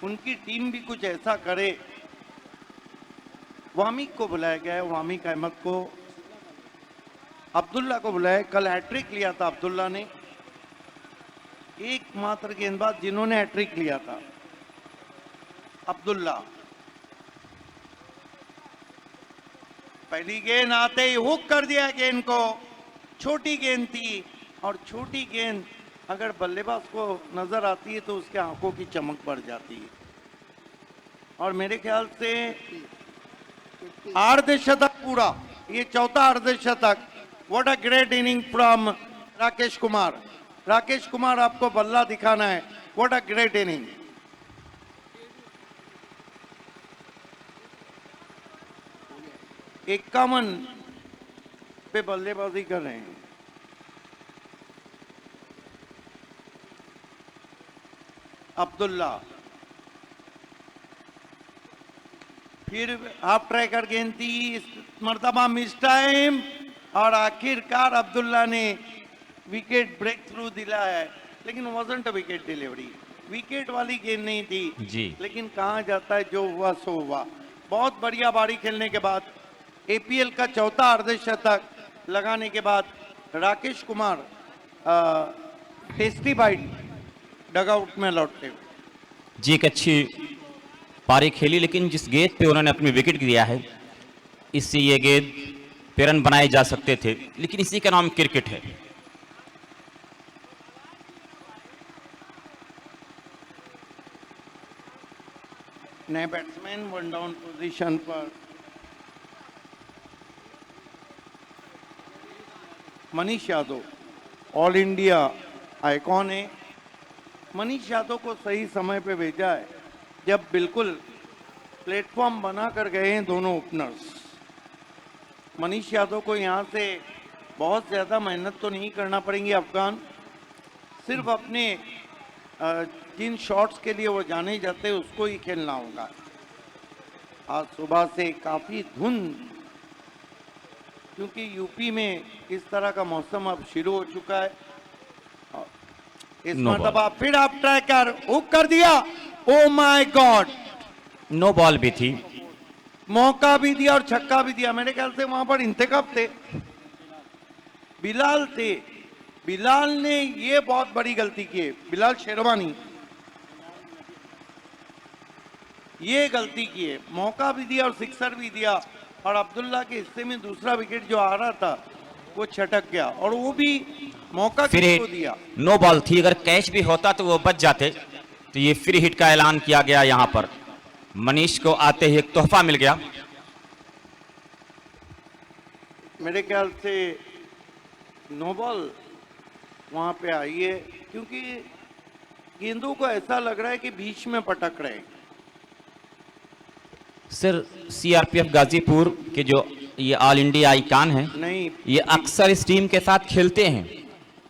उनकी टीम भी कुछ ऐसा करे। वामिक को बुलाया गया है, वामिक अहमद को, अब्दुल्ला को बुलाया। कल हैट्रिक लिया था अब्दुल्ला ने, एकमात्र गेंदबाज जिन्होंने हैट्रिक लिया था अब्दुल्ला। पहली गेंद आते ही हुक कर दिया गेंद को, छोटी गेंद थी और छोटी गेंद अगर बल्लेबाज को नजर आती है तो उसके आंखों की चमक बढ़ जाती है। और मेरे ख्याल से अर्धशतक पूरा, ये चौथा अर्धशतक। What a great inning from Rakesh Kumar. Rakesh Kumar आपको बल्ला दिखाना है, व्हाट अ ग्रेट इनिंग। इक्यावन पे बल्लेबाजी कर रहे हैं। अब्दुल्ला फिर हाफ ट्रैकर गेंद थी, इस मर्तबा मिस टाइम, और आखिरकार अब्दुल्ला ने विकेट ब्रेक थ्रू दिला है, लेकिन wasn't a wicket delivery, wicket वाली गेंद नहीं थी जी। लेकिन कहा जाता है जो हुआ सो हुआ। बहुत बढ़िया बारी खेलने के बाद एपीएल का चौथा अर्धशतक लगाने के बाद Rakesh Kumar tasty bite dugout में लौटते हुए। जी, एक अच्छी पारी खेली, लेकिन जिस गेंद पे उन्होंने अपनी विकेट गिरा है, इससे ये गेंद पे रन बनाए जा सकते थे, लेकिन इसी का नाम क्रिकेट है। नए बैट्समैन वन डाउन पोजीशन पर Manish Yadav, all India icon है। मनीष यादव को सही समय पे भेजा है जब बिल्कुल प्लेटफॉर्म बना कर गए हैं दोनों ओपनर्स। मनीष यादव को यहाँ से बहुत ज़्यादा मेहनत तो नहीं करना पड़ेगी अफगान, सिर्फ अपने जिन शॉट्स के लिए वो जाने जाते हैं उसको ही खेलना होगा। आज सुबह से काफ़ी धुंध, क्योंकि यूपी में इस तरह का मौसम अब शुरू हो चुका है। इस No मरतबा फिर आप ट्रैकर हुक कर दिया, oh my God, no ball भी थी, मौका भी दिया और छक्का भी दिया। मेरे ख्याल से वहां पर इंतखाब थे, बिलाल थे। बिलाल ने ये बहुत बड़ी गलती की है, बिलाल शेरवानी, ये गलती की है। मौका भी दिया और सिक्सर भी दिया, और अब्दुल्ला के हिस्से में दूसरा विकेट जो आ रहा था वो छटक गया, और वो भी मौका फिर किसको दिया। नो बॉल थी, अगर कैच भी होता तो वो बच जाते। तो ये फ्री हिट का ऐलान किया गया, यहाँ पर मनीष को आते ही एक तोहफा मिल गया। मेरे ख्याल से नो बॉल वहां पे आई है, क्योंकि गेंदों को ऐसा लग रहा है कि बीच में पटक रहे हैं। सर, सीआरपीएफ गाजीपुर के जो ये ऑल इंडिया आइकान है, नहीं, ये अक्सर इस टीम के साथ खेलते हैं।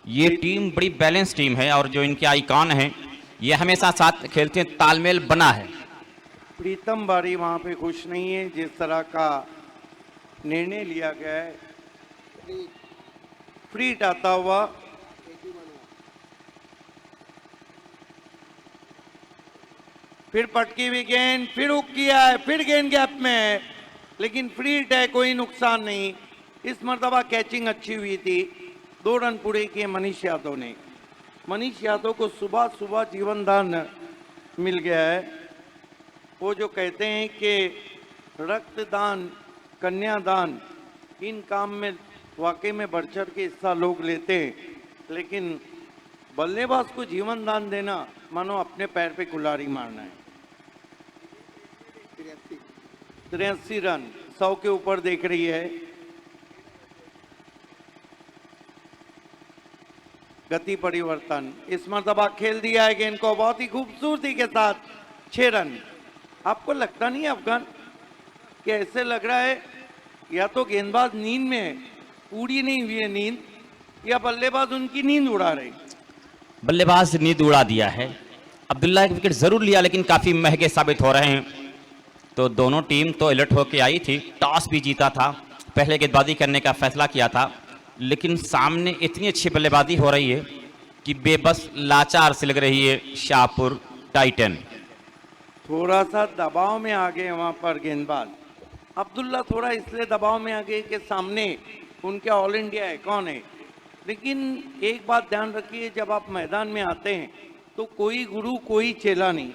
ये टीम बड़ी बैलेंस टीम है और जो इनके आइकान हैं ये हमेशा साथ खेलते हैं, तालमेल बना है। प्रीतम बारी वहां पे खुश नहीं है जिस तरह का निर्णय लिया गया है। फ्री हिट आता हुआ फिर पटकी हुई गेंद, फिर हुक किया है, फिर गेंद गैप में है, लेकिन फ्री हिट है, कोई नुकसान नहीं। इस मर्तबा कैचिंग अच्छी हुई थी। 2 रन पूरे किए मनीष यादव ने। मनीष यादव को सुबह सुबह जीवन दान मिल गया है। वो जो कहते हैं कि रक्तदान, कन्यादान, इन काम में वाकई में बढ़ चढ़ के हिस्सा लोग लेते हैं, लेकिन बल्लेबाज को जीवन दान देना मानो अपने पैर पे कुल्हाड़ी मारना है। 83 रन 100 के ऊपर देख रही है। गति परिवर्तन, इस मर्तबा खेल दिया है गेंद को बहुत ही खूबसूरती के साथ। 6 रन। आपको लगता नहीं है अफगान कि ऐसे लग रहा है या तो गेंदबाज नींद में है, पूरी नहीं हुई है नींद, या बल्लेबाज उनकी नींद उड़ा रहे? बल्लेबाज नींद उड़ा दिया है। अब्दुल्ला एक विकेट जरूर लिया लेकिन काफी महंगे साबित हो रहे हैं। तो दोनों टीम तो अलर्ट होकर आई थी, टॉस भी जीता था, पहले गेंदबाजी करने का फैसला किया था, लेकिन सामने इतनी अच्छी बल्लेबाजी हो रही है कि बेबस लाचार से लग रही है शाहपुर टाइटन। थोड़ा सा दबाव में आ गए वहां पर गेंदबाज। अब्दुल्ला थोड़ा इसलिए दबाव में आ गए कि सामने उनके ऑल इंडिया है, कौन है। लेकिन एक बात ध्यान रखिए, जब आप मैदान में आते हैं तो कोई गुरु कोई चेला नहीं,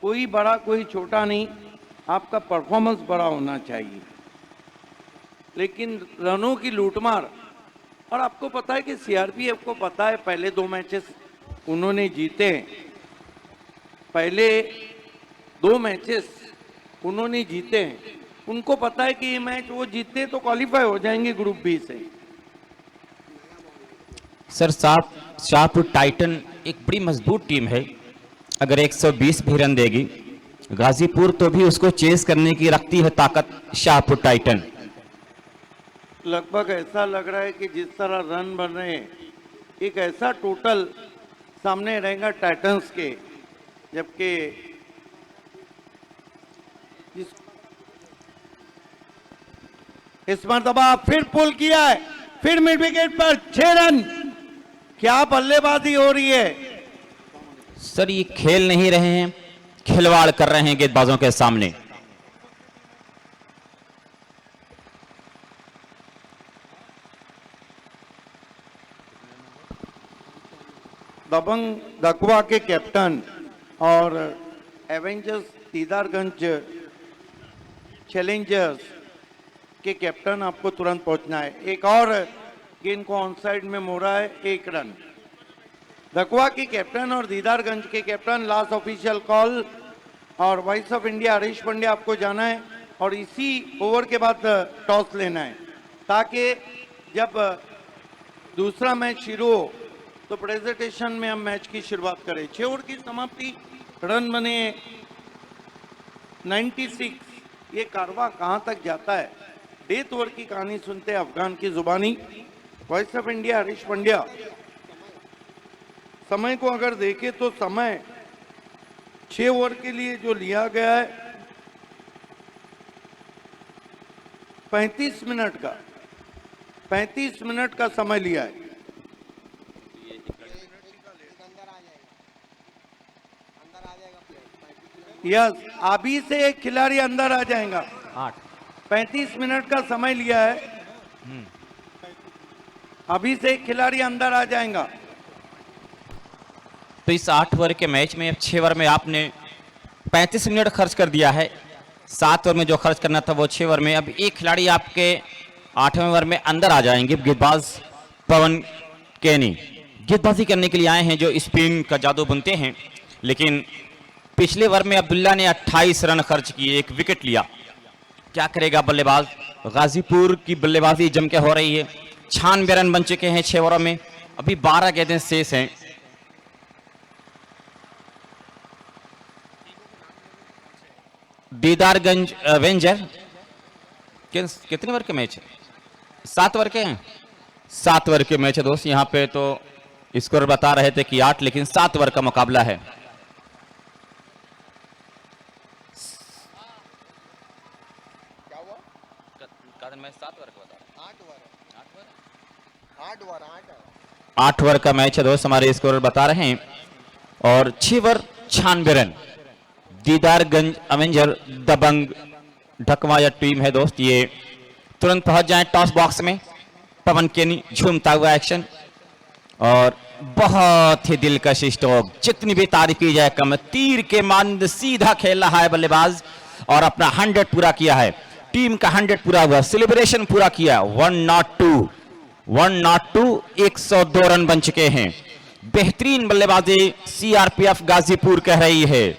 कोई बड़ा कोई छोटा नहीं, आपका परफॉर्मेंस बड़ा होना चाहिए। लेकिन रनों की लूटमार, और आपको पता है कि सीआरपीएफ को पता है पहले 2 मैचेस उन्होंने जीते हैं, पहले 2 मैचेस उन्होंने जीते हैं, उनको पता है कि ये मैच वो जीते तो क्वालिफाई हो जाएंगे ग्रुप बी से। सर शाहपुर टाइटन एक बड़ी मजबूत टीम है, अगर 120 भी रन देगी गाजीपुर तो भी उसको चेस करने की रखती है ताकत शाहपुर टाइटन। लगभग ऐसा लग रहा है कि जिस तरह रन बन रहे हैं, एक ऐसा टोटल सामने रहेगा टाइटंस के, जबकि इस मरतबा फिर पुल किया है, फिर मिड विकेट पर 6 रन। क्या बल्लेबाजी हो रही है। सर ये खेल नहीं रहे हैं, खिलवाड़ कर रहे हैं गेंदबाजों के सामने। दबंग दकवा के कैप्टन और एवेंजर्स दीदारगंज चैलेंजर्स के कैप्टन आपको तुरंत पहुंचना है। एक और गेंद को ऑन साइड में मोड़ा है, 1 रन। दकवा के कैप्टन और दीदारगंज के कैप्टन, लास्ट ऑफिशियल कॉल, और voice of India Harish Pandya आपको जाना है और इसी ओवर के बाद टॉस लेना है, ताकि जब दूसरा मैच शुरू हो तो प्रेजेंटेशन में हम मैच की शुरुआत करें। 6 ओवर की समाप्ति, रन बने 96। ये कारवा कहां तक जाता है, डेथ ओवर की कहानी सुनते हैं अफगान की जुबानी। Voice of India Harish Pandya. समय को अगर देखें तो समय 6 ओवर के लिए जो लिया गया है 35 मिनट का, 35 मिनट का समय लिया है। यस, अभी से एक खिलाड़ी अंदर आ जाएगा। 35 मिनट का समय लिया है, अभी से एक खिलाड़ी अंदर आ जाएगा। तो इस 8 ओवर के मैच में, अब 6 ओवर में आपने 35 मिनट खर्च कर दिया है। 7 ओवर में जो खर्च करना था वो 6 ओवर में। अब एक खिलाड़ी आपके 8वें ओवर में अंदर आ जाएंगे, गेंदबाज पवन केनी। गेंदबाजी करने के लिए आए हैं, जो स्पिन का जादू बुनते हैं। लेकिन पिछले ओवर में अब्दुल्ला ने 28 रन खर्च किए, 1 विकेट लिया। क्या करेगा बल्लेबाज। गाजीपुर की बल्लेबाजी जम के हो रही है। 96 रन बन चुके हैं 6 ओवरों में, अभी 12 गेंदें शेष हैं। दीदारगंज एवेंजर कितने ओवर के मैच है? 7 ओवर के हैं। 7 ओवर के मैच है दोस्त। यहाँ पे तो स्कोर बता रहे थे कि 8, लेकिन 7 ओवर का मुकाबला है। क्या हुआ? मैच 7 ओवर का बता रहा 8 ओवर है। 8 ओवर का मैच है दोस्त, हमारे स्कोर बता रहे हैं। और 6 ओवर 96 रन। दीदारगंज अवेंजर दबंग ढकवाया टीम है दोस्त। ये तुरंत पहुंच जाए टॉस बॉक्स में। पवन केनी झूमता हुआ एक्शन और बहुत ही दिलकश स्ट्रोक। जितनी भी तारीफ की जाए कम। तीर के मानद सीधा खेल रहा है बल्लेबाज और अपना 100 पूरा किया है। टीम का 100 पूरा हुआ, सेलिब्रेशन पूरा किया। 102 102 रन बन चुके हैं। बेहतरीन बल्लेबाजी सीआरपीएफ गाजीपुर कह रही है।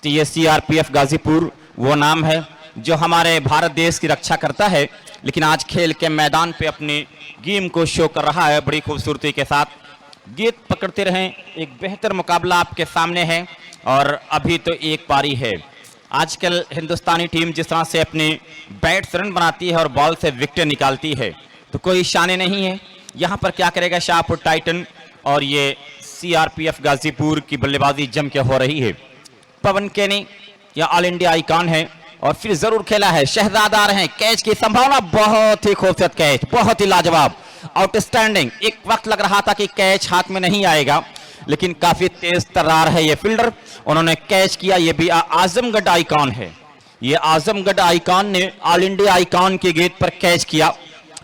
तो ये सीआरपीएफ गाजीपुर वो नाम है जो हमारे भारत देश की रक्षा करता है, लेकिन आज खेल के मैदान पे अपने गेम को शो कर रहा है बड़ी खूबसूरती के साथ। गेंद पकड़ते रहें। एक बेहतर मुकाबला आपके सामने है और अभी तो एक पारी है। आजकल हिंदुस्तानी टीम जिस तरह से अपने बैट से रन बनाती है और बॉल से विकेट निकालती है, तो कोई शाने नहीं है। यहाँ पर क्या करेगा शाहपुर टाइटन, और ये सीआरपीएफ गाजीपुर की बल्लेबाजी जम के हो रही है। पवन केनी या ऑल इंडिया आइकॉन है और फिर जरूर खेला है। शहजाद आ रहे हैं। कैच की संभावना, बहुत ही खूबसूरत कैच, बहुत ही लाजवाब, आउटस्टैंडिंग। एक वक्त लग रहा था कि कैच हाथ में नहीं आएगा, लेकिन काफी तेज तर्रार है ये फील्डर, उन्होंने कैच किया। ये भी आजमगढ़ आइकॉन है। ये आजमगढ़ आइकॉन ने ऑल इंडिया आइकॉन की गेंद पर कैच किया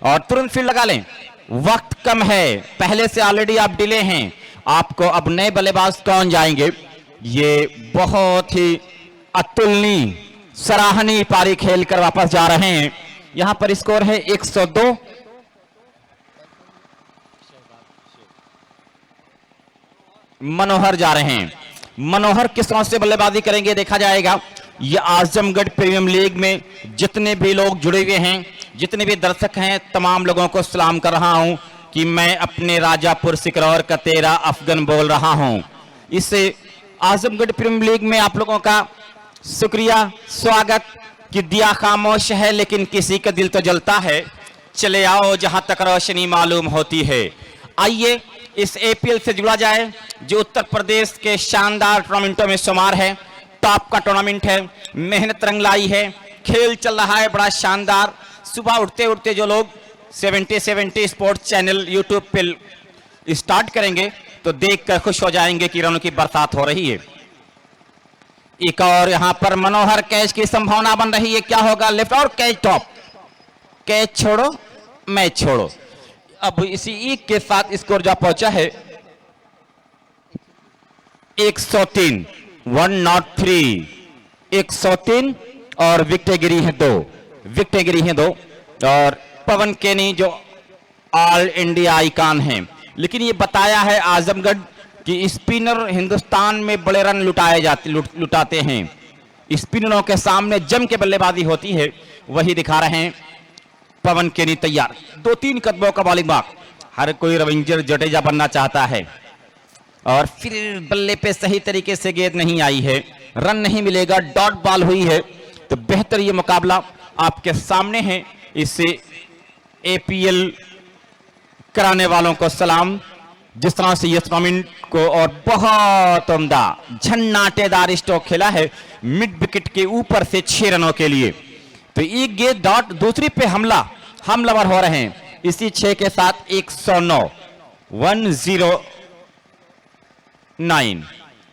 और तुरंत फील्ड लगा लें। वक्त कम है, पहले से ऑलरेडी आप डिले हैं। आपको अब नए बल्लेबाज कौन जाएंगे? ये बहुत ही अतुलनीय सराहनीय पारी खेलकर वापस जा रहे हैं। यहां पर स्कोर है 102। मनोहर जा रहे हैं। मनोहर किस तरह से बल्लेबाजी करेंगे देखा जाएगा। ये आजमगढ़ प्रीमियर लीग में जितने भी लोग जुड़े हुए हैं, जितने भी दर्शक हैं, तमाम लोगों को सलाम कर रहा हूं कि मैं अपने राजापुर सिकरौर का 13 अफगन बोल रहा हूं। इससे आजमगढ़ प्रीमियर लीग में आप लोगों का शुक्रिया, स्वागत। कि दिया खामोश है लेकिन किसी का दिल तो जलता है। चले आओ जहां तक रोशनी मालूम होती है। आइए इस एपीएल से जुड़ा जाए जो उत्तर प्रदेश के शानदार टूर्नामेंटों में शुमार है। टॉप का टूर्नामेंट है, मेहनत रंग लाई है, खेल चल रहा है बड़ा शानदार। सुबह उठते उठते जो लोग 70 स्पोर्ट्स चैनल यूट्यूब पे स्टार्ट करेंगे तो देखकर खुश हो जाएंगे कि रनों की बरसात हो रही है। एक और यहां पर मनोहर कैच की संभावना बन रही है। क्या होगा? लेफ्ट और कैच टॉप। कैच छोड़ो मैच छोड़ो। अब इसी एक के साथ स्कोर जा पहुंचा है 103 103 103 और विकेट गिरी है 2 विकेट गिरी है 2। और पवन केनी जो ऑल इंडिया आइकॉन हैं, लेकिन ये बताया है आजमगढ़ कि स्पिनर हिंदुस्तान में बड़े रन लुटाते हैं। स्पिनरों के सामने जम के बल्लेबाजी होती है, वही दिखा रहे हैं। पवन केनी तैयार, 2-3 कदमों का बॉलिंग बाग। हर कोई रविंद्र जडेजा बनना चाहता है और फिर बल्ले पे सही तरीके से गेंद नहीं आई है, रन नहीं मिलेगा, डॉट बॉल हुई है। तो बेहतर ये मुकाबला आपके सामने है। इससे एपीएल कराने वालों को सलाम, जिस तरह से ये टूर्नामेंट को और बहुत उम्दा झन्नाटेदार स्ट्रोक खेला है मिड विकेट के ऊपर से 6 रनों के लिए। तो एक गेंद डॉट, दूसरी पे हमलावर हो रहे हैं। इसी 6 के साथ 109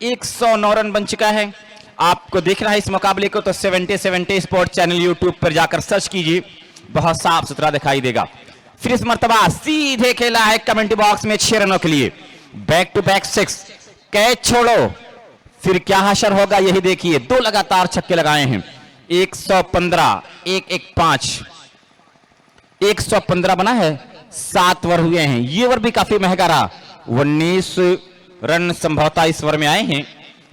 109 रन बन चुका है। आपको देखना है इस मुकाबले को तो 70 स्पोर्ट्स चैनल यूट्यूब पर जाकर सर्च कीजिए, बहुत साफ सुथरा दिखाई देगा। फिर इस मर्तबा सीधे खेला है कमेंट्री बॉक्स में 6 रनों के लिए। Back to back 6। कैच छोड़ो, फिर क्या हशर होगा यही देखिए। 2 लगातार छक्के लगाए हैं। 115 115 115 बना है, 7 ओवर हुए हैं। ये ओवर भी काफी महंगा रहा। 19 रन संभवतः इस ओवर में आए हैं,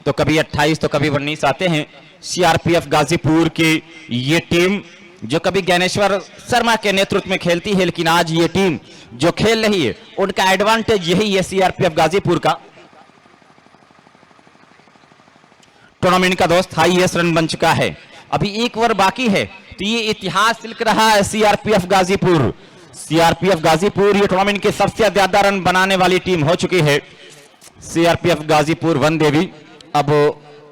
तो कभी 28 तो कभी 19 आते हैं। सीआरपीएफ गाजीपुर की ये टीम जो कभी ज्ञानेश्वर शर्मा के नेतृत्व में खेलती है, लेकिन आज ये टीम जो खेल रही है उनका एडवांटेज यही है सीआरपीएफ गाजीपुर का। टूर्नामेंट का दोस्त हाईएस्ट रन बन चुका है। अभी एक ओवर बाकी है तो ये इतिहास लिख रहा है सीआरपीएफ गाजीपुर। सीआरपीएफ गाजीपुर ये टूर्नामेंट के सबसे ज्यादा रन बनाने वाली टीम हो चुकी है। सीआरपीएफ गाजीपुर वन देवी। अब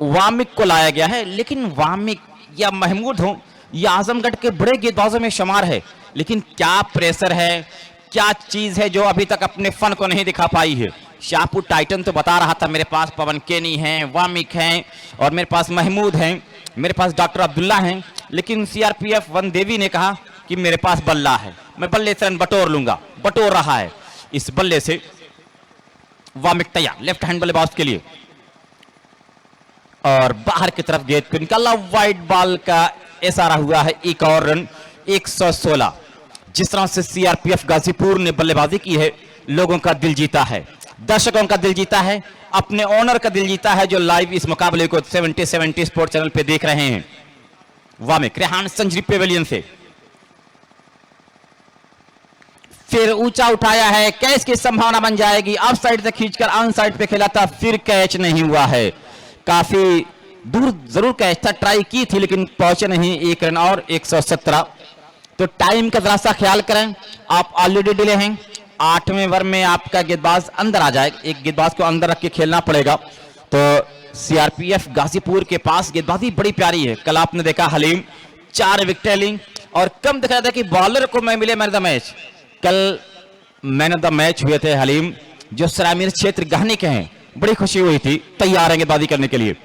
वामिक को लाया गया है, लेकिन वामिक या महमूद हो या आजमगढ़ के बड़े गेंदबाजों में शुमार है, लेकिन क्या प्रेशर है, क्या चीज है जो अभी तक अपने फन को नहीं दिखा पाई है। शाहपुर टाइटन तो बता रहा था मेरे पास पवन केनी हैं, वामिक हैं और मेरे पास महमूद हैं, मेरे पास डॉक्टर अब्दुल्ला हैं, लेकिन सीआरपीएफ वन देवी ने कहा कि मेरे पास बल्ला है, मैं बल्ले से रन बटोर लूंगा। बटोर रहा है इस बल्ले से वामिक तैयार लेफ्ट हैंड बल्लेबाज के लिए और बाहर की तरफ गेंद को निकाला। वाइड बॉल का इशारा हुआ है। एक और रन 116। जिस तरह से सीआरपीएफ गाजीपुर ने बल्लेबाजी की है, लोगों का दिल जीता है, दर्शकों का दिल जीता है, अपने ओनर का दिल जीता है जो लाइव इस मुकाबले को 70 स्पोर्ट चैनल पे देख रहे हैं। वामिक रेहान संजरी पेवेलियन से फिर ऊंचा उठाया है, कैच की संभावना बन जाएगी। ऑफ साइड से खींचकर ऑन साइड पे खेला था, फिर कैच नहीं हुआ है। काफी दूर जरूर कैच था, ट्राई की थी लेकिन पहुंचे नहीं। एक रन और 117। तो टाइम का जरा सा ख्याल करें, आप ऑलरेडी डिले हैं। 8वें ओवर में आपका गेंदबाज अंदर आ जाए, एक गेंदबाज को अंदर रख के खेलना पड़ेगा। तो सीआरपीएफ गाजीपुर के पास गेंदबाजी बड़ी प्यारी है। कल आपने देखा हलीम 4 विकेट ली और कम दिख रहा था कि बॉलर को मैं मिले मैन ऑफ द मैच। कल मैन ऑफ द मैच हुए थे हलीम जो सरामीर क्षेत्र गहने के हैं, बड़ी खुशी हुई थी। तैयार है गेंदबाजी करने के लिए।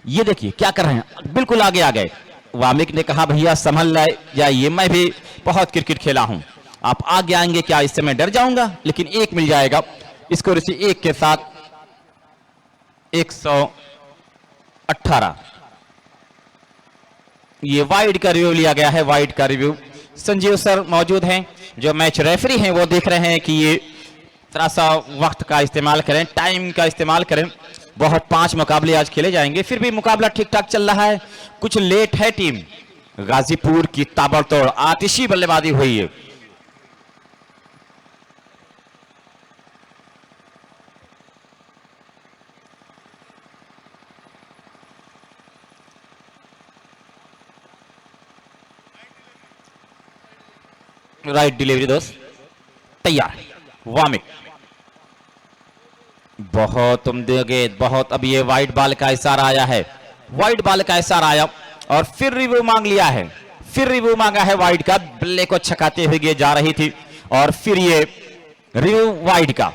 ये देखिए क्या कर रहे हैं, बिल्कुल आगे आ गए। वामिक ने कहा भैया संभल जाइए, मैं भी बहुत क्रिकेट खेला हूं, आप आगे आएंगे क्या, इससे मैं डर जाऊंगा, लेकिन एक मिल जाएगा। स्कोर इसी एक के साथ 118। ये वाइड का रिव्यू लिया गया है। वाइड का रिव्यू संजीव सर मौजूद हैं जो मैच रेफरी हैं, वो देख रहे हैं कि ये थोड़ा सा वक्त का इस्तेमाल करें, टाइम का इस्तेमाल करें। बहुत 5 मुकाबले आज खेले जाएंगे, फिर भी मुकाबला ठीक ठाक चल रहा है। कुछ लेट है टीम गाजीपुर की, ताबड़तोड़ आतिशी बल्लेबाजी हुई है। राइट डिलीवरी दोस्त तैयार। वामिक बहुत उम्दा गेंद, बहुत। अब ये वाइड बॉल का इशारा आया है, वाइड बॉल का इशारा आया और फिर रिव्यू मांग लिया है, फिर रिव्यू मांगा है वाइड का। बल्ले को छकाते हुए गेंद जा रही थी और फिर ये रिव्यू वाइड का।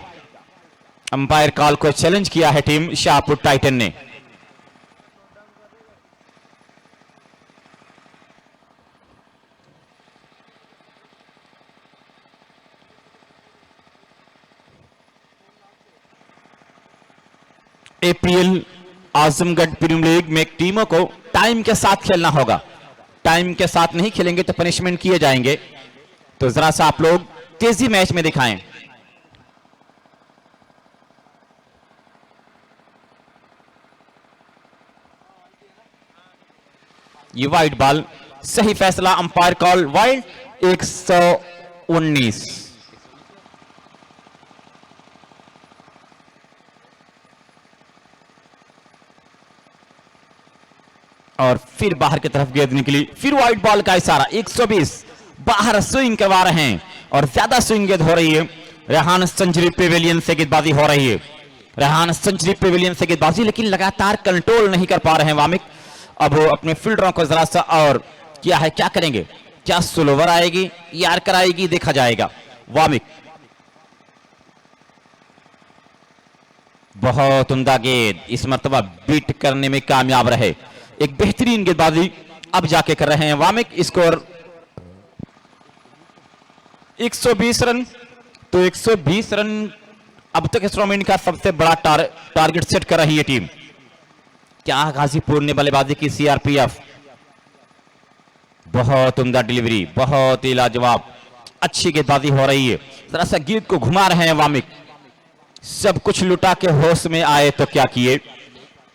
अंपायर कॉल को चैलेंज किया है टीम शाहपुर टाइटन ने। एपीएल आजमगढ़ प्रीमियर लीग में टीमों को टाइम के साथ खेलना होगा। टाइम के साथ नहीं खेलेंगे तो पनिशमेंट किए जाएंगे। तो जरा सा आप लोग तेजी मैच में दिखाएं। ये वाइड बॉल, सही फैसला, अंपायर कॉल वाइड। 119। और फिर बाहर की तरफ गेंद निकली, फिर वाइड बॉल का इशारा। 120 बाहर स्विंग करवा रहे हैं और ज्यादा स्विंग गेंद हो रही है। रेहान सेंचुरी पेवेलियन से गेंदबाजी हो रही है। रेहान सेंचुरी पेवेलियन से गेंदबाजी, लेकिन लगातार कंट्रोल नहीं कर पा रहे हैं वामिक। अब वो अपने फील्डरों को जरा सा और क्या है, क्या करेंगे, क्या स्लोवर आएगी, यार्कर आएगी, देखा जाएगा। वामिक बहुत उम्दा गेंद, इस मर्तबा बीट करने में कामयाब रहे। एक बेहतरीन गेंदबाजी अब जाके कर रहे हैं वामिक। Score 120 run. तो 120 रन अब तक इस टूर्नामेंट का सबसे बड़ा टारगेट सेट कर रही है टीम। क्या गाजीपुर ने बल्लेबाजी की सीआरपीएफ। बहुत उम्दा डिलीवरी, बहुत ही लाजवाब, अच्छी गेंदबाजी हो रही है। जरा सा गेंद को घुमा रहे हैं वामिक। सब कुछ लुटा के होश में आए तो क्या किए।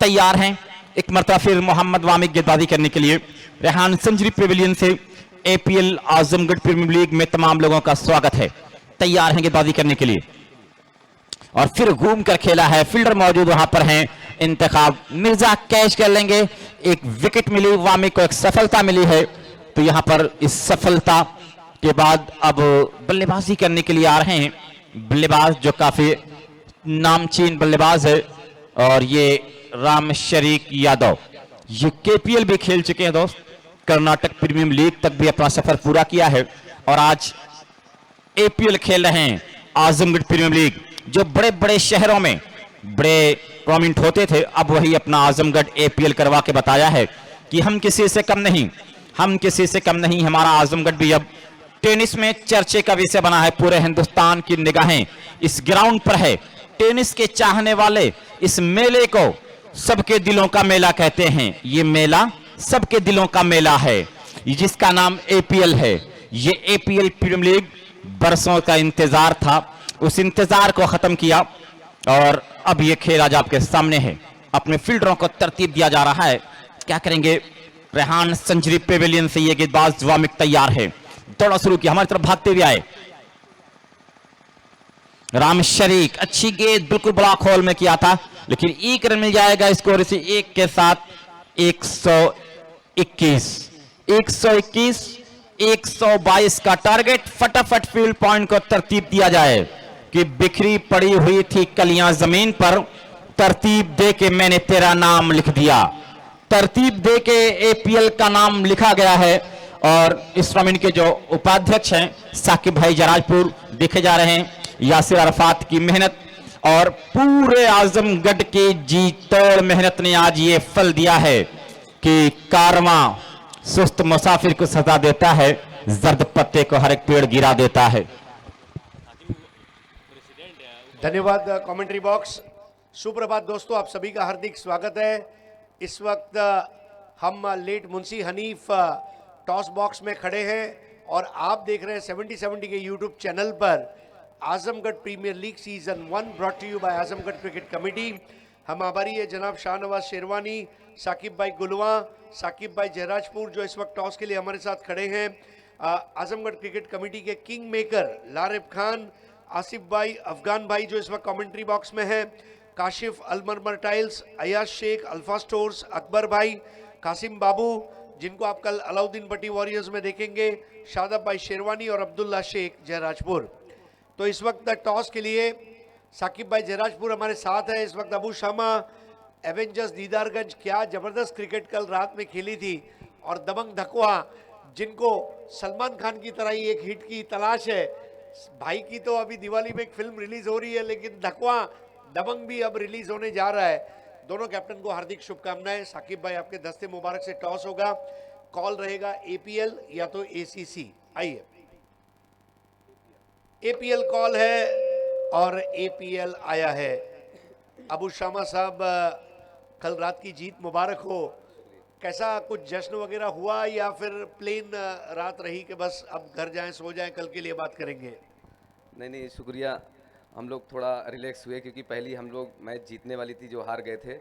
तैयार हैं एक मरतबा फिर मोहम्मद वामिक गेंदबाजी करने के लिए। रेहान सेंचुरी पेविलियन से एपीएल आजमगढ़ प्रीमियर लीग में तमाम लोगों का स्वागत है। तैयार हैं गेंदबाजी करने के लिए और फिर घूम कर खेला है। फील्डर मौजूद वहां पर हैं इंतखाब, मिर्जा कैच कर लेंगे, एक विकेट मिली, वामी को एक सफलता मिली है। तो यहां पर इस सफलता के बाद अब बल्लेबाजी करने के लिए आ रहे हैं बल्लेबाज जो काफी नामचीन बल्लेबाज है, और ये राम शरीक यादव, ये केपीएल भी खेल चुके हैं दोस्त, कर्नाटक प्रीमियम लीग तक भी अपना सफर पूरा किया है, और आज एपीएल खेल रहे हैं, आजमगढ़ प्रीमियम लीग। जो बड़े बड़े शहरों में बड़े टूर्नामेंट होते थे, अब वही अपना आजमगढ़ एपीएल करवा के बताया है कि हम किसी से कम नहीं, हम किसी से कम नहीं। हमारा आजमगढ़ भी अब टेनिस में चर्चे का विषय बना है, पूरे हिंदुस्तान की निगाहें इस ग्राउंड पर है। टेनिस के चाहने वाले इस मेले को सबके दिलों का मेला कहते हैं। ये मेला सबके दिलों का मेला है, जिसका नाम एपीएल है। ये एपीएल प्रीमियर लीग बरसों का इंतजार था, उस इंतजार को खत्म किया, और अब ये खेल आज आपके सामने है। अपने फील्डरों को तरतीब दिया जा रहा है, क्या करेंगे। रेहान सेंचुरी पेवेलियन से ये गेंदबाज वामिक तैयार है, दौड़ा शुरू किया, हमारी तरफ भागते हुए आए राम शरीक, अच्छी गेंद बिल्कुल ब्लॉक होल में किया था, लेकिन एक रन मिल जाएगा स्कोर इसे एक के साथ 122 का टारगेट। फटाफट फील्ड पॉइंट को तरतीब दिया जाए कि बिखरी पड़ी हुई थी कलियां जमीन पर, तरतीब दे के मैंने तेरा नाम लिख दिया, तरतीब दे के एपीएल का नाम लिखा गया है। और इस टूर्नामेंट के जो उपाध्यक्ष हैं साकिब भाई जराजपुर देखे जा रहे हैं, यासिर अरफात की मेहनत और पूरे आजमगढ़ की जी तोड़ मेहनत ने आज ये फल दिया है कि कारवां सुस्त मुसाफिर को सजा देता है, जर्द पत्ते को हर एक पेड़ गिरा देता है। धन्यवाद कमेंट्री बॉक्स। सुप्रभात दोस्तों, आप सभी का हार्दिक स्वागत है। इस वक्त हम late Munshi Hanif toss box में खड़े हैं और आप देख रहे हैं 70-70 के यूट्यूब चैनल पर Azamgarh premier league season 1 brought to you by Azamgarh cricket committee. हम आभारी है जनाब शाहनवाज शेरवानी, साकिब भाई गुलवा, साकिब भाई जयराजपुर जो इस वक्त टॉस के लिए हमारे साथ खड़े हैं। आजमगढ़ क्रिकेट कमेटी के किंग मेकर लारिब खान, आसिफ भाई, अफगान भाई जो इस वक्त कमेंट्री बॉक्स में है, Kashif Al Marmar tiles, Ayaz Sheikh, Alpha Stores, Akbar भाई, कासिम बाबू जिनको आप कल अलाउद्दीन भट्टी वॉरियर्स में देखेंगे, शादाब भाई शेरवानी और अब्दुल्ला शेख जयराजपुर। तो इस वक्त टॉस के लिए साकिब भाई जयराजपुर हमारे साथ है। इस वक्त अबू शामा एवेंजर्स दीदारगंज, क्या ज़बरदस्त क्रिकेट कल रात में खेली थी, और दबंग धकवा जिनको सलमान खान की तरह ही एक हिट की तलाश है। भाई की तो अभी दिवाली में एक फिल्म रिलीज हो रही है, लेकिन धकवा दबंग भी अब रिलीज होने जा रहा है। दोनों कैप्टन को हार्दिक शुभकामनाएं। साकिब भाई आपके दस्ते मुबारक से टॉस होगा, कॉल रहेगा एपीएल या तो एसीसी। आइए, एपीएल कॉल है और एपीएल आया है। अबू शामा साहब, कल रात की जीत मुबारक हो। कैसा कुछ जश्न वगैरह हुआ या फिर प्लेन रात रही कि बस अब घर जाएं सो जाएं, कल के लिए बात करेंगे? नहीं, शुक्रिया। हम लोग थोड़ा रिलैक्स हुए क्योंकि पहली हम लोग मैच जीतने वाली थी जो हार गए थे,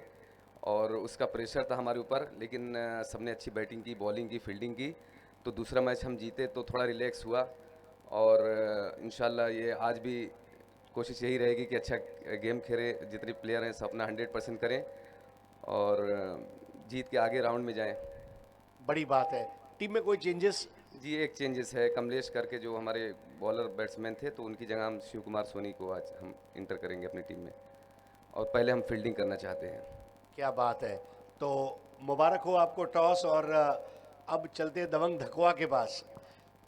और उसका प्रेशर था हमारे ऊपर, लेकिन सबने अच्छी बैटिंग की, बॉलिंग की, फील्डिंग की, तो दूसरा मैच हम जीते तो थोड़ा रिलैक्स हुआ। और इंशाल्लाह ये आज भी कोशिश यही रहेगी कि अच्छा गेम खेलें, जितने प्लेयर हैं सब अपना 100% करें और जीत के आगे राउंड में जाएं। बड़ी बात है। टीम में कोई चेंजेस? जी, एक चेंजेस है, कमलेश करके जो हमारे बॉलर बैट्समैन थे, तो उनकी जगह हम शिव कुमार सोनी को आज हम इंटर करेंगे अपनी टीम में, और पहले हम फील्डिंग करना चाहते हैं। क्या बात है। तो मुबारक हो आपको टॉस। और अब चलते हैं दबंग धकवा के पास।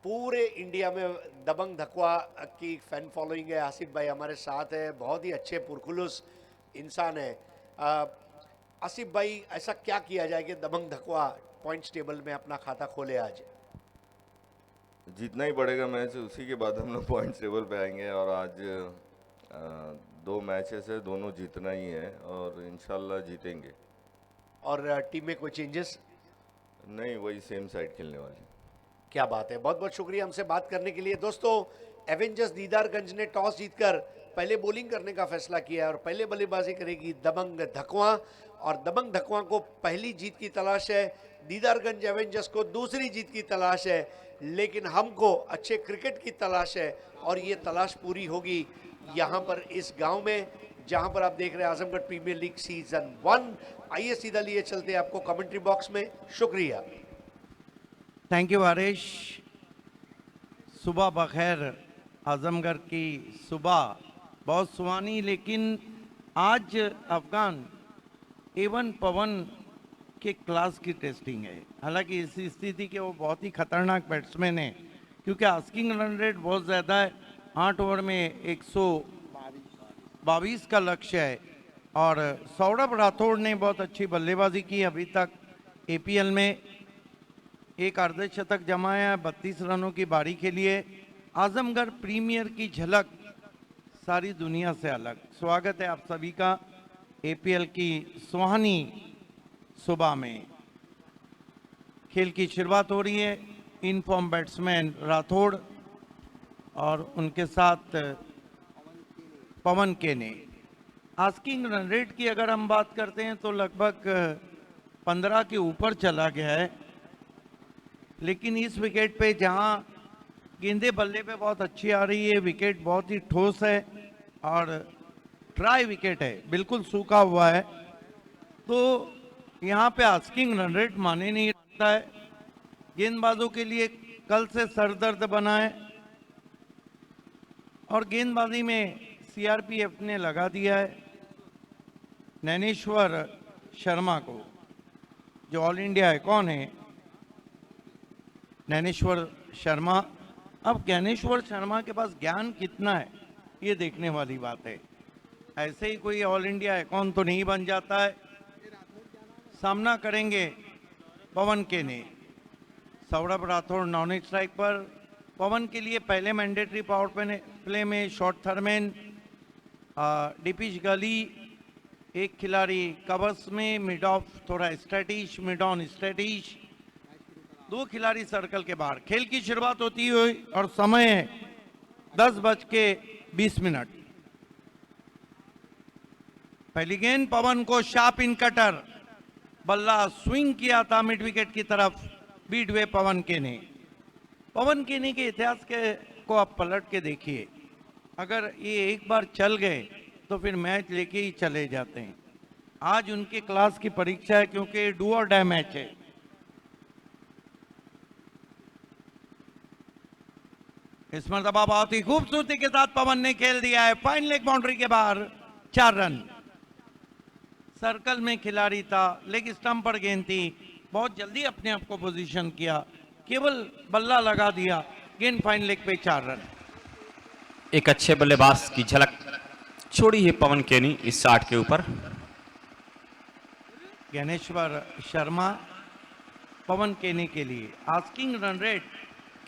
पूरे इंडिया में दबंग धकवा की फैन फॉलोइंग है। आसिफ भाई हमारे साथ है, बहुत ही अच्छे पुरखुलूस इंसान है। आसिफ भाई, ऐसा क्या किया जाए कि दबंग धकवा पॉइंट्स टेबल में अपना खाता खोले? आज जीतना ही पड़ेगा मैच, उसी के बाद हम लोग पॉइंट टेबल पे आएंगे। और आज 2 मैचेस है, दोनों जीतना ही है और इंशाल्लाह जीतेंगे। और टीम में कोई चेंजेस? नहीं, वही सेम साइड खेलने वाली। क्या बात है। बहुत बहुत शुक्रिया हमसे बात करने के लिए। दोस्तों, एवेंजर्स दीदारगंज ने टॉस जीतकर पहले बॉलिंग करने का फैसला किया है और पहले बल्लेबाजी करेगी दबंग धकवा, और दबंग धकवा को पहली जीत की तलाश है, दीदारगंज एवेंजर्स को दूसरी जीत की तलाश है, लेकिन हमको अच्छे क्रिकेट की तलाश है और ये तलाश पूरी होगी यहाँ पर इस गांव में, जहां पर आप देख रहे हैं आजमगढ़ प्रीमियर लीग सीजन 1। आइए सीधा लिए चलते हैं आपको कमेंट्री बॉक्स में। शुक्रिया। Thank you Harish. सुबह बखैर। आजमगढ़ की सुबह बहुत सुहानी, लेकिन आज अफगान एवन पवन के क्लास की टेस्टिंग है। हालांकि इस स्थिति के वो बहुत ही खतरनाक बैट्समैन है, क्योंकि आस्किंग रन रेट बहुत ज़्यादा है। 8 ओवर में 122 का लक्ष्य है और सौरभ राठौड़ ने बहुत अच्छी बल्लेबाजी की अभी तक एपीएल में। एक अर्धशतक जमाया, 32 रनों की बारी के लिए। आजमगढ़ प्रीमियर की झलक सारी दुनिया से अलग। स्वागत है आप सभी का एपीएल की सुहानी सुबह में। खेल की शुरुआत हो रही है। इन फॉर्म बैट्समैन राठौड़ और उनके साथ पवन केने। आस्किंग रन रेट की अगर हम बात करते हैं तो लगभग 15 के ऊपर चला गया है, लेकिन इस विकेट पे जहां गेंदे बल्ले पे बहुत अच्छी आ रही है, विकेट बहुत ही ठोस है और ड्राई विकेट है, बिल्कुल सूखा हुआ है, तो यहाँ पे आस्किंग रन रेट माने नहीं रखता है। गेंदबाजों के लिए कल से सरदर्द बना है और गेंदबाजी में सीआरपीएफ ने लगा दिया है ज्ञानेश्वर शर्मा को, जो ऑल इंडिया आइकॉन है ज्ञानेश्वर शर्मा। अब ज्ञानेश्वर शर्मा के पास ज्ञान कितना है ये देखने वाली बात है। ऐसे ही कोई ऑल इंडिया आइकॉन तो नहीं बन जाता है। सामना करेंगे पवन केने। सौरभ राठौड़ नॉन स्ट्राइक पर। पवन के लिए पहले मैंडेटरी पावर प्ले में शॉर्ट थर्मैन, डीपीश गली एक खिलाड़ी कवर्स में, मिड ऑफ थोड़ा स्टैटिश, मिड ऑन स्टैटिश, 2 खिलाड़ी सर्कल के बाहर। खेल की शुरुआत होती हुई और समय है 10:20। पहली गेंद पवन को शार्प इन कटर, बल्ला स्विंग किया था मिड विकेट की तरफ, बीट हुए पवन केने। पवन केने के इतिहास को आप पलट के देखिए, अगर ये एक बार चल गए तो फिर मैच लेके ही चले जाते हैं। आज उनके क्लास की परीक्षा है, क्योंकि डू और डाई मैच है। इस मरतबा बहुत ही खूबसूरती के साथ पवन ने खेल दिया है फाइन लेग बाउंड्री के बाहर, 4 रन। सर्कल में खिलाड़ी था, लेग स्टंप पर गेंद थी, बहुत जल्दी अपने आप को पोजीशन किया, केवल बल्ला लगा दिया, गेंद फाइन लेग पे 4 रन। एक अच्छे बल्लेबाज की झलक छोड़ी है पवन केनी इस शॉट के ऊपर। ज्ञानेश्वर शर्मा पवन केने के लिए। आस्किंग रन रेट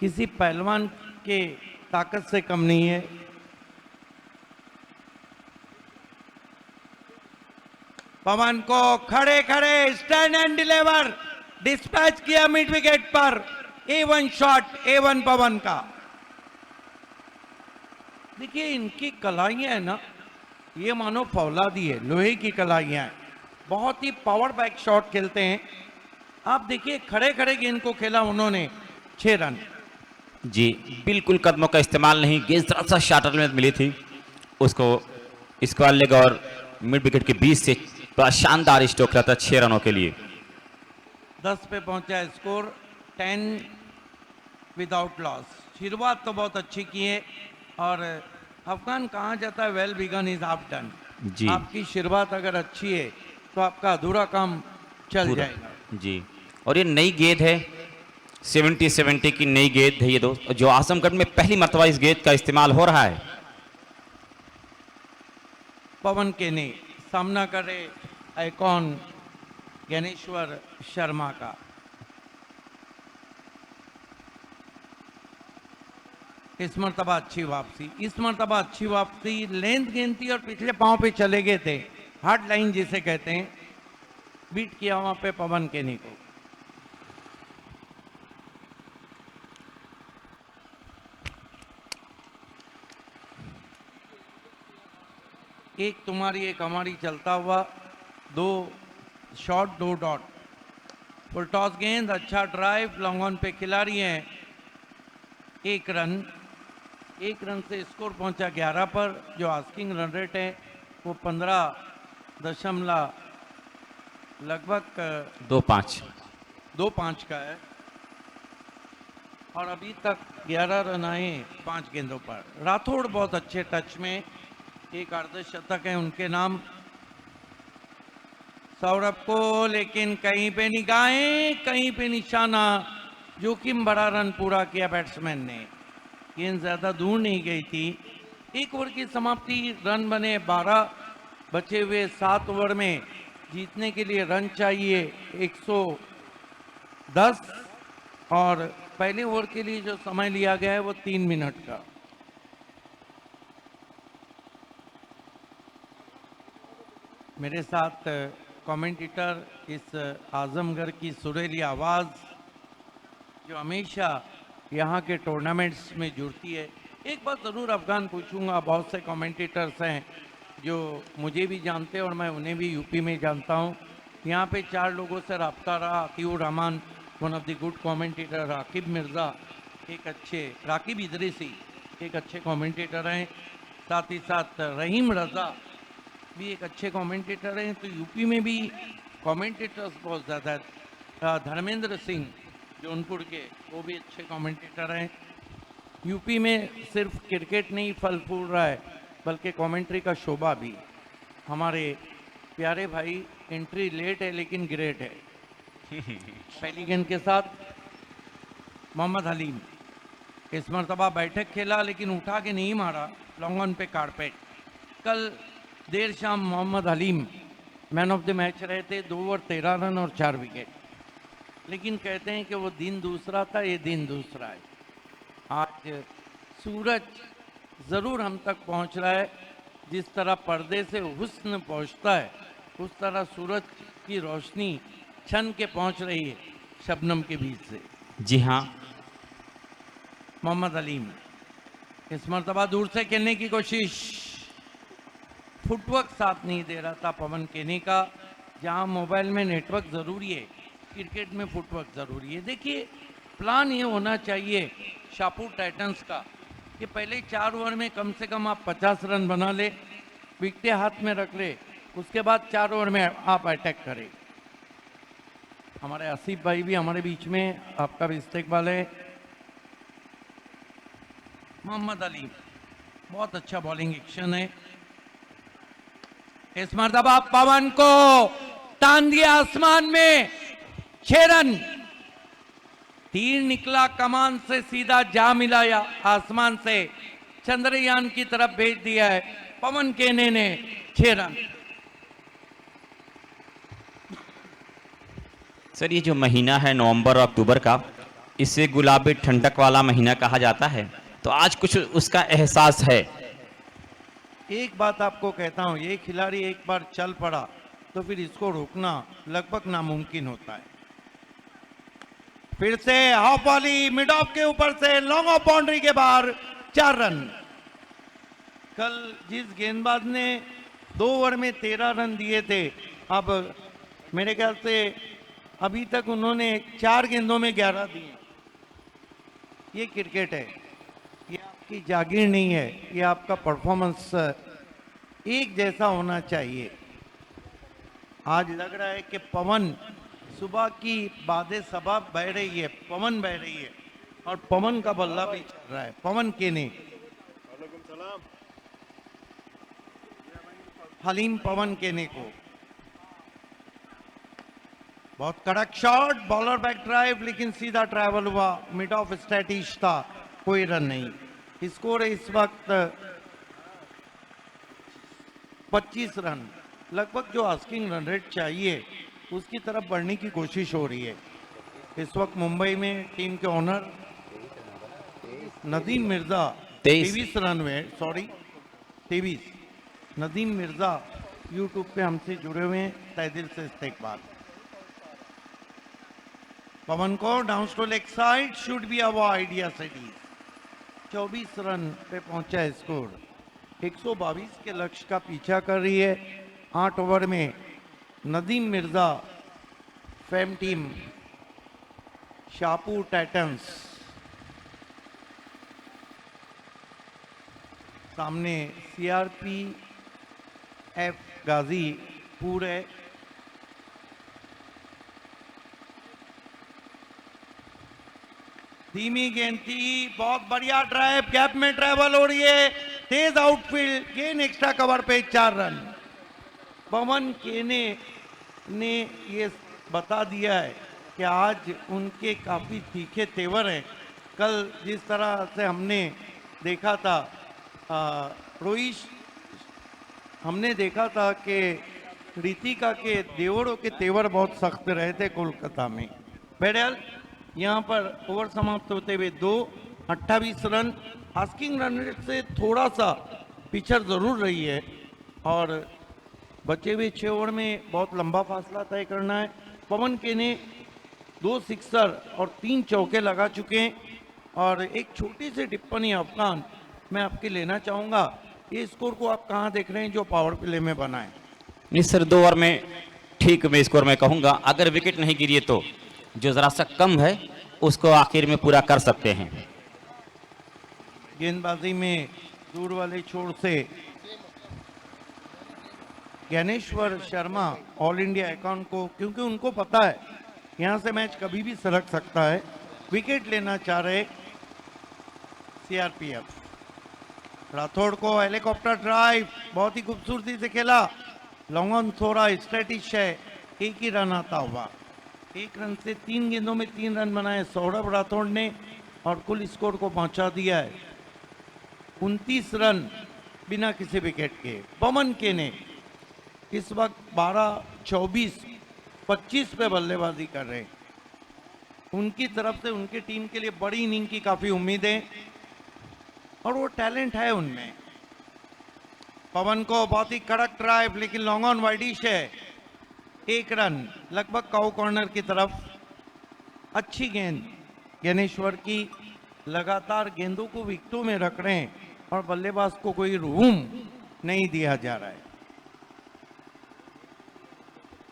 किसी पहलवान के ताकत से कम नहीं है। पवन को खड़े खड़े स्टैंड एंड डिलीवर डिस्पैच किया मिड विकेट पर। A1 शॉट, A1 पवन का। देखिए इनकी कलाइयां है ना, ये मानो फौलादी है, लोहे की कलाइयां हैं। बहुत ही पावर बैक शॉट खेलते हैं। आप देखिए खड़े खड़े गेंद को खेला उन्होंने, 6 रन। जी बिल्कुल कदमों का इस्तेमाल नहीं, गेंद जरा सा शार्टर में मिली थी उसको, स्क्वायर लेग और मिड विकेट के बीच से बड़ा शानदार स्ट्रोक रहा था 6 रनों के लिए। 10 पे पहुंचा स्कोर, 10 विदाउट लॉस। शुरुआत तो बहुत अच्छी की है और अफगान कहा जाता है well begun is half done. जी आपकी शुरुआत अगर अच्छी है तो आपका अधूरा काम चल जाएगा। जी, और ये नई गेंद है, 70 की नई गेंद है ये दोस्त, जो आजमगढ़ में पहली मर्तबा इस गेंद का इस्तेमाल हो रहा है। पवन केने सामना करे आइकॉन ज्ञानेश्वर शर्मा का। इस मरतबा अच्छी वापसी, इस मरतबा अच्छी वापसी, लेंथ गेंद थी और पिछले पांव पे चले गए थे, हार्ड लाइन जिसे कहते हैं, बीट किया वहां पे पवन केने को। एक तुम्हारी एक हमारी चलता हुआ, 2 शॉट 2 डॉट। फुल टॉस गेंद, अच्छा ड्राइव, लॉन्ग ऑन पे खिलाड़ी हैं, 1 रन। 1 रन से स्कोर पहुंचा 11 पर, जो आस्किंग रन रेट है वो 15 लगभग 2-5 2-5 का है और अभी तक 11 रन आए 5 गेंदों पर। राठौड़ बहुत अच्छे टच में, एक अर्धशतक है उनके नाम। सौरभ को लेकिन कहीं पे निगाहें, कहीं पे निशाना, जोखिम बड़ा रन पूरा किया बैट्समैन ने। गेंद ज्यादा दूर नहीं गई थी। एक ओवर की समाप्ति, रन बने 12, बचे हुए 7 ओवर में जीतने के लिए रन चाहिए 110 और पहले ओवर के लिए जो समय लिया गया है वो 3 मिनट का। मेरे साथ कमेंटेटर इस आजमगढ़ की सुरीली आवाज़ जो हमेशा यहाँ के टूर्नामेंट्स में जुड़ती है। एक बात ज़रूर अफगान पूछूंगा, बहुत से कमेंटेटर्स हैं जो मुझे भी जानते हैं और मैं उन्हें भी यूपी में जानता हूँ। यहाँ पे 4 लोगों से रब्ता रहा। Atiur Rahman, one of the good commentator, Rakib Mirza एक अच्छे, राकिब इदरीसी एक अच्छे कमेंटेटर हैं, साथ ही साथ रहीम रज़ा भी एक अच्छे कमेंटेटर हैं। तो यूपी में भी कमेंटेटर्स बहुत ज़्यादा है। धर्मेंद्र सिंह जौनपुर के, वो भी अच्छे कमेंटेटर हैं। यूपी में सिर्फ क्रिकेट नहीं फल फूल रहा है बल्कि कमेंट्री का शोभा भी। हमारे प्यारे भाई एंट्री लेट है लेकिन ग्रेट है। पहली गेंद के साथ मोहम्मद हलीम इस मरतबा बैठक खेला लेकिन उठा के नहीं मारा, लॉन्ग ऑन पे कारपेट। कल देर शाम Mohammad Halim man of the match रहे थे, 2 ओवर 13 रन और 4 विकेट। लेकिन कहते हैं कि वो दिन दूसरा था, ये दिन दूसरा है। आज सूरज ज़रूर हम तक पहुंच रहा है। जिस तरह पर्दे से हुस्न पहुंचता है उस तरह सूरज की रोशनी छन के पहुंच रही है शबनम के बीच से। जी हाँ, मोहम्मद अलीम इस मरतबा दूर से खेलने की कोशिश, फुटवर्क साथ नहीं दे रहा था पवन केनी का। जहां मोबाइल में नेटवर्क ज़रूरी है, क्रिकेट में फुटवर्क ज़रूरी है। देखिए, प्लान ये होना चाहिए शाहपुर टाइटंस का कि पहले 4 ओवर में कम से कम आप 50 रन बना ले, विकेटें हाथ में रख ले, उसके बाद 4 ओवर में आप अटैक करें। हमारे आसिफ भाई भी हमारे बीच में, आपका भी इस्तेकबाल है। मोहम्मद अली बहुत अच्छा बॉलिंग एक्शन है। इस मरतबा पवन को तान दिया आसमान में, 6 रन। तीर निकला कमान से, सीधा जा मिला या आसमान से चंद्रयान की तरफ भेज दिया है पवन केने ने, 6 रन। सर ये जो महीना है नवंबर और अक्टूबर का, इसे गुलाबी ठंडक वाला महीना कहा जाता है, तो आज कुछ उसका एहसास है। एक बात आपको कहता हूं, ये खिलाड़ी एक बार चल पड़ा तो फिर इसको रोकना लगभग नामुमकिन होता है। फिर से हाफ वॉली मिड ऑफ के ऊपर से लॉन्ग ऑफ बाउंड्री के बाहर, 4 रन। कल जिस गेंदबाज ने 2 ओवर में 13 रन दिए थे, अब मेरे ख्याल से अभी तक उन्होंने 4 गेंदों में 11 दिए। ये क्रिकेट है, ये आपकी जागीर नहीं है, ये आपका परफॉर्मेंस एक जैसा होना चाहिए। आज लग रहा है कि पवन, सुबह की बादे सबा बह रही है, पवन बह रही है और पवन का बल्ला भी चल रहा है। पवन केने, हलीम पवन केने को बहुत कड़क शॉट, बॉलर बैक ड्राइव, लेकिन सीधा ट्रैवल हुआ, मिड ऑफ स्टैटिश था, कोई रन नहीं। स्कोर है इस वक्त 25 रन, लगभग जो आस्किंग रन रेट चाहिए उसकी तरफ बढ़ने की कोशिश हो रही है। इस वक्त मुंबई में टीम के ओनर नदीम मिर्जा 23 रन में, सॉरी 23, नदीम मिर्जा यूट्यूब पे हमसे जुड़े हुए हैं, तहे दिल से इस्तेकबाल। पवन को down to leg side, should be avoid या सिटीज। 24 रन पे पहुंचा है स्कोर। 122 के लक्ष्य का पीछा कर रही है। 8 ओवर में Nadeem Mirza, fame team Shahpur Titans. सामने सीआरपी एफ गाजीपुर है। धीमी गेंद थी, बहुत बढ़िया ड्राइव, गैप में ट्रेवल हो रही है, तेज आउटफील्ड, गेंद एक्स्ट्रा कवर पे 4 रन। पवन केने ने ये बता दिया है कि आज उनके काफी तीखे तेवर हैं। कल जिस तरह से हमने देखा था रोहित, हमने देखा था कि रितिका के देवरों के तेवर बहुत सख्त रहे थे कोलकाता में। बहरहाल यहाँ पर ओवर समाप्त होते हुए 28 रन, आस्किंग रन रेट से थोड़ा सा पिछड़ जरूर रही है और बचे हुए 6 ओवर में बहुत लंबा फासला तय करना है। पवन के ने 2 सिक्सर और 3 चौके लगा चुके हैं। और एक छोटी सी टिप्पणी अफगान मैं आपके लेना चाहूँगा, ये स्कोर को आप कहाँ देख रहे हैं जो पावर प्ले में बना है? नहीं सर, 2 ओवर में ठीक में स्कोर मैं कहूँगा, अगर विकेट नहीं गिरी तो जो ज़रा सा कम है उसको आखिर में पूरा कर सकते हैं। गेंदबाजी में दूर वाले छोर से Dnyaneshwar Sharma all India account को, क्योंकि उनको पता है यहाँ से मैच कभी भी सरक सकता है, विकेट लेना चाह रहे सीआरपीएफ। राठौड़ को हेलीकॉप्टर ड्राइव बहुत ही खूबसूरती से खेला, लॉन्ग ऑन थोड़ा स्ट्रेटिश है, एक ही रन आता हुआ। 1 रन से 3 गेंदों में 3 रन बनाए सौरभ राठौड़ ने और कुल स्कोर को पहुंचा दिया है 29 रन बिना किसी विकेट के। पवन के ने इस वक्त 12, 24, 25 पे बल्लेबाजी कर रहे हैं। उनकी तरफ से उनकी टीम के लिए बड़ी इनिंग की काफी उम्मीदें और वो टैलेंट है उनमें। पवन को बहुत ही कड़क ड्राइव, लेकिन लॉन्ग ऑन वाइडिश है, 1 रन लगभग काउ कॉर्नर की तरफ। अच्छी गेंद ज्ञानेश्वर की, लगातार गेंदों को विकेटों में रख रहे हैं और बल्लेबाज को कोई रूम नहीं दिया जा रहा है।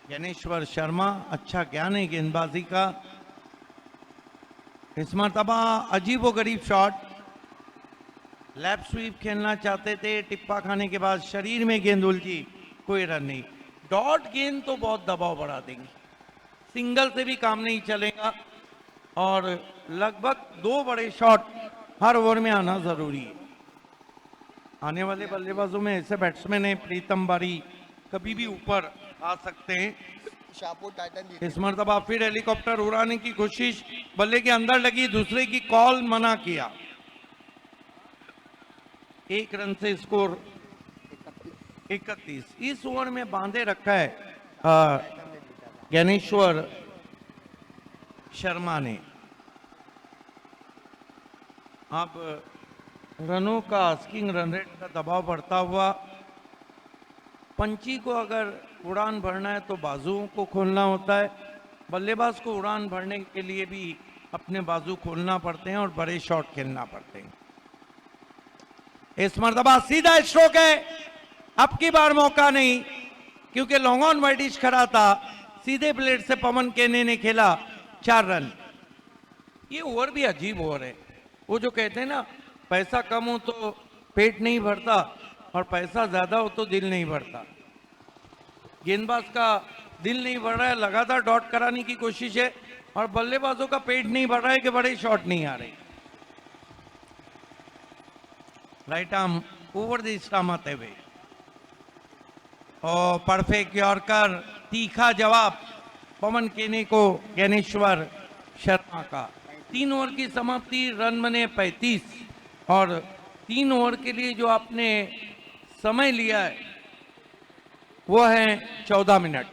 ज्ञानेश्वर शर्मा, अच्छा ज्ञान है गेंदबाजी का। इस मरतबा अजीबो गरीब शॉट, लैप स्वीप खेलना चाहते थे, टिप्पा खाने के बाद शरीर में गेंद उलझी, कोई रन नहीं। डॉट गेंद तो बहुत दबाव बढ़ा देंगे, सिंगल से भी काम नहीं चलेगा और लगभग 2 बड़े शॉट हर ओवर में आना जरूरी है। आने वाले बल्लेबाजों में ऐसे बैट्समैन हैं, प्रीतम बारी कभी भी ऊपर आ सकते हैं। शाहपुर टाइटन जीते। इस मरतबा फिर हेलीकॉप्टर उड़ाने की कोशिश, बल्ले के अंदर लगी, दूसरे की कॉल मना किया। 1 रन से स्कोर 31। इस ओवर में बांधे रखा है ज्ञानेश्वर शर्मा ने। अब रनों का आस्किंग रन रेट का दबाव बढ़ता हुआ, पंची को अगर उड़ान भरना है तो बाजुओं को खोलना होता है, बल्लेबाज को उड़ान भरने के लिए भी अपने बाजू खोलना पड़ते हैं और बड़े शॉट खेलना पड़ते हैं। इस मरतबा सीधा स्ट्रोक है, अब की बार मौका नहीं, क्योंकि लॉन्ग ऑन वाइडिश खड़ा था, सीधे ब्लेड से पवन केने ने खेला 4 रन। ये ओवर भी अजीब ओवर है, वो जो कहते हैं ना पैसा कम हो तो पेट नहीं भरता और पैसा ज्यादा हो तो दिल नहीं भरता। गेंदबाज का दिल नहीं भर रहा है, लगातार डॉट कराने की कोशिश है और बल्लेबाजों का पेट नहीं भर रहा है कि बड़े शॉट नहीं आ रहे। Right arm over the stump आते हुए और परफेक्ट यॉर्कर, तीखा जवाब पवन केने को ज्ञानेश्वर शर्मा का। 3 ओवर की समाप्ति, रन बने 35 और 3 ओवर के लिए जो आपने समय लिया है वो है 14 मिनट।